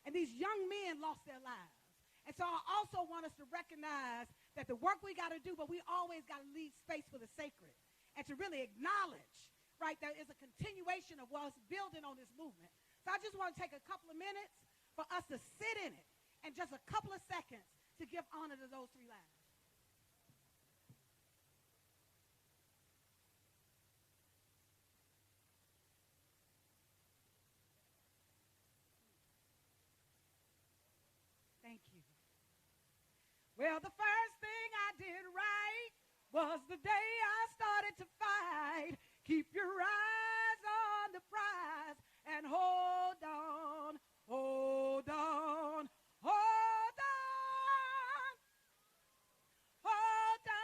And these young men lost their lives. And so I also want us to recognize that the work we got to do, but we always got to leave space for the sacred and to really acknowledge, right, there is a continuation of what's building on this movement. So I just want to take a couple of minutes for us to sit in it and just a couple of seconds to give honor to those 3 lives. Well, the first thing I did right was the day I started to fight. Keep your eyes on the prize and hold on, hold on, hold on, hold on.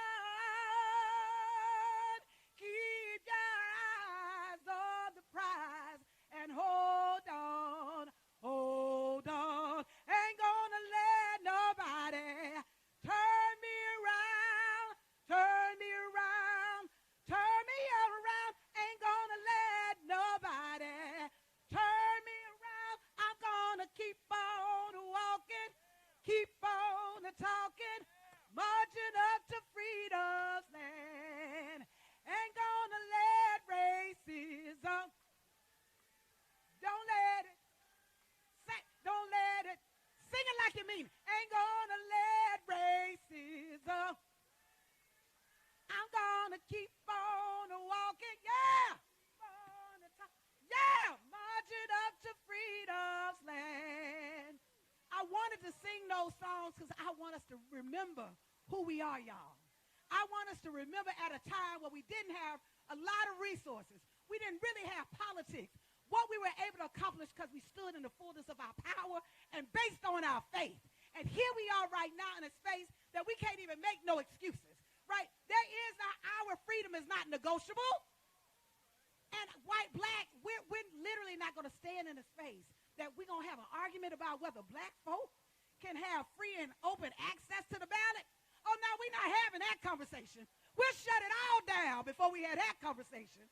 Keep your eyes on the prize and hold on, hold on. Ain't gonna let nobody turn me around, turn me around, turn me around. Ain't gonna let nobody turn me around. I'm gonna keep on walking, keep on talking, marching up to freedom's land. Ain't gonna let racism, don't let it, don't let it, sing it like you mean it. Ain't gonna let racism, I'm gonna keep on walking, yeah, yeah, marching up to freedom's land. I wanted to sing those songs because I want us to remember who we are, y'all. I want us to remember at a time where we didn't have a lot of resources. We didn't really have politics. What we were able to accomplish because we stood in the fullness of our power and based on our faith. And here we are right now in a space that we can't even make no excuses, right? There is our freedom is not negotiable. And white, black, we're literally not going to stand in a space that we're going to have an argument about whether black folk can have free and open access to the ballot. Oh, no, we're not having that conversation. We'll shut it all down before we have that conversation.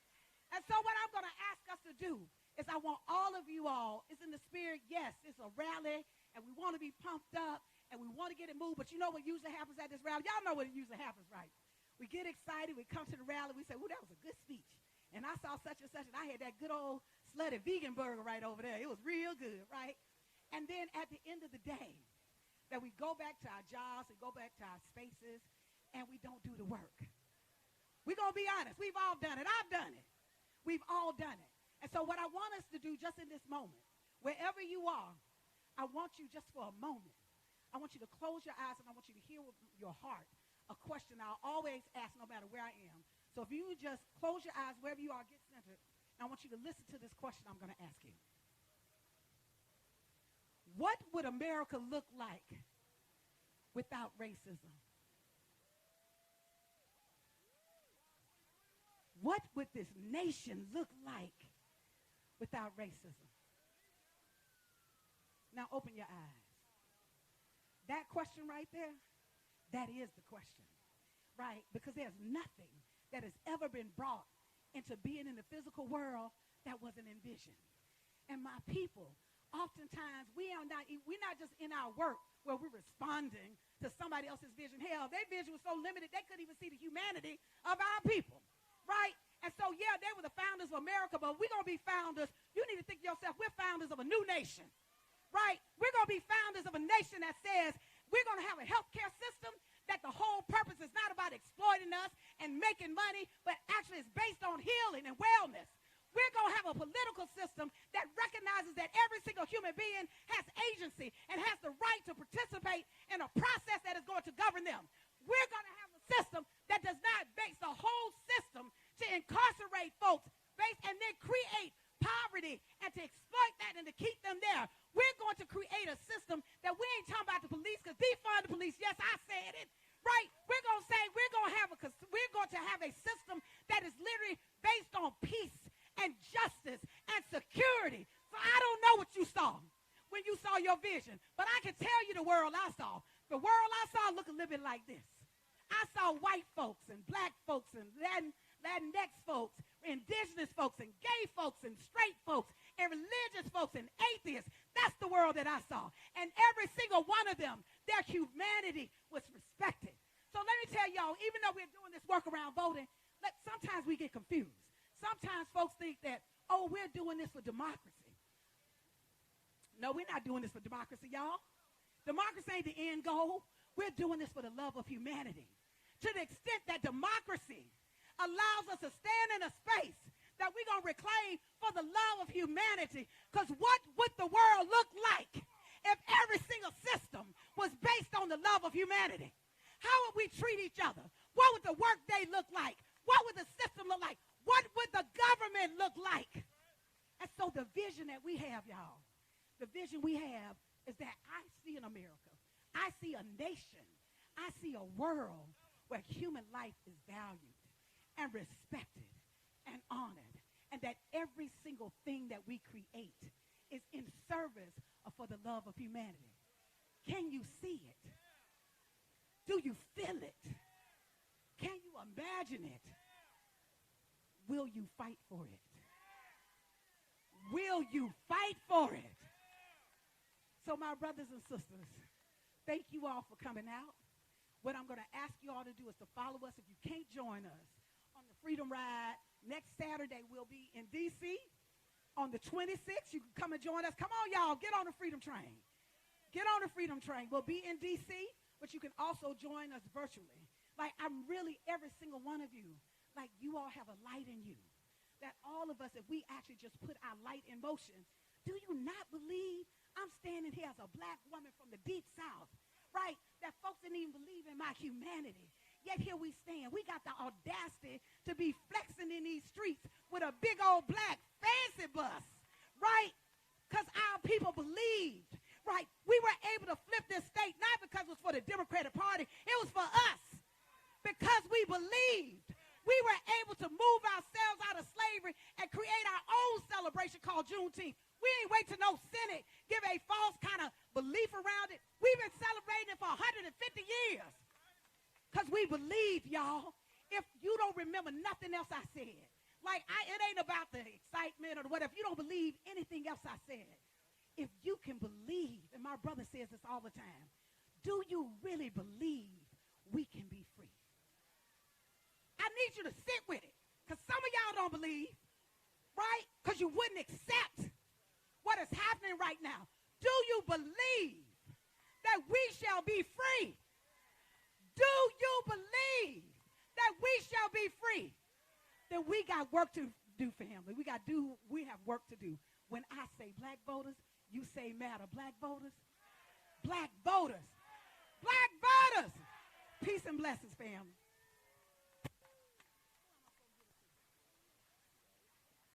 And so what I'm going to ask us to do is I want all of you all, it's in the spirit, yes, it's a rally, and we want to be pumped up, and we want to get it moved, but you know what usually happens at this rally? Y'all know what usually happens, right? We get excited, we come to the rally, we say, ooh, that was a good speech. And I saw such and such, and I had that good old slutty vegan burger right over there. It was real good, right? And then at the end of the day, that we go back to our jobs and go back to our spaces, and we don't do the work. We're going to be honest. We've all done it. I've done it. We've all done it. And so what I want us to do just in this moment, wherever you are, I want you just for a moment, I want you to close your eyes and I want you to hear with your heart a question I'll always ask no matter where I am. So if you just close your eyes wherever you are, get centered, and I want you to listen to this question I'm going to ask you. What would America look like without racism? What would this nation look like without racism? Now open your eyes. That question right there, that is the question, right? Because there's nothing that has ever been brought into being in the physical world that wasn't envisioned. And my people, oftentimes we're not just in our work where we're responding to somebody else's vision. Hell, their vision was so limited they couldn't even see the humanity of our people, right? And so, yeah, they were the founders of America, but we're going to be founders. You need to think to yourself, we're founders of a new nation, right? We're going to be founders of a nation that says we're going to have a healthcare system that the whole purpose is not about exploiting us and making money, but actually is based on healing and wellness. We're going to have a political system that recognizes that every single human being has agency and has the right to participate in a process that is going to govern them. We're going to have a system that does not base the whole system to incarcerate folks and then create poverty and to exploit that and to keep them there. We're going to create a system that we ain't talking about the police because defund the police. Yes, I said it. Right? We're going to say we're going to have a system that is literally based on peace and justice and security. So I don't know what you saw when you saw your vision, but I can tell you the world I saw. The world I saw looked a little bit like this. I saw white folks and black folks and Latinx folks, indigenous folks and gay folks and straight folks and religious folks and atheists. That's the world that I saw. And every single one of them, their humanity was respected. So let me tell y'all, even though we're doing this work around voting, sometimes we get confused. Sometimes folks think that, oh, we're doing this for democracy. No, we're not doing this for democracy, y'all. Democracy ain't the end goal. We're doing this for the love of humanity. To the extent that democracy allows us to stand in a space that we're going to reclaim for the love of humanity. Because what would the world look like if every single system was based on the love of humanity. How would we treat each other? What would the workday look like? What would the system look like? What would the government look like? And so the vision that we have, y'all, the vision we have is that I see an America. I see a nation. I see a world where human life is valued and respected and honored, and that every single thing that we create is in service for the love of humanity. Can you see it? Do you feel it? Can you imagine it? Will you fight for it? Will you fight for it? So my brothers and sisters, thank you all for coming out. What I'm going to ask you all to do is to follow us. If you can't join us on the Freedom Ride, next Saturday we'll be in D.C. on the 26th. You can come and join us. Come on, y'all, get on the Freedom Train. Get on the Freedom Train. We'll be in D.C., but you can also join us virtually. Like, I'm really, every single one of you, like, you all have a light in you. That all of us, if we actually just put our light in motion, do you not believe I'm standing here as a black woman from the deep South, right? That folks didn't even believe in my humanity. Yet here we stand. We got the audacity to be flexing in these streets with a big old black fancy bus, right? Because our people believed, right? We were able to flip this state, not because it was for the Democratic Party. It was for us. Because we believed. We were able to move ourselves out of slavery and create our own celebration called Juneteenth. We ain't wait till no Senate give a false kind of belief around it. We've been celebrating it for 150 years. Because we believe, y'all. If you don't remember nothing else I said, like it ain't about the excitement or whatever. If you don't believe anything else I said, if you can believe, and my brother says this all the time, do you really believe we can be free? I need you to sit with it, because some of y'all don't believe, right? Because you wouldn't accept what is happening right now. Do you believe that we shall be free? Do you believe that we shall be free? Then we got work to do, family. We have work to do. When I say black voters, you say matter. Black voters, black voters, black voters. Peace and blessings, family.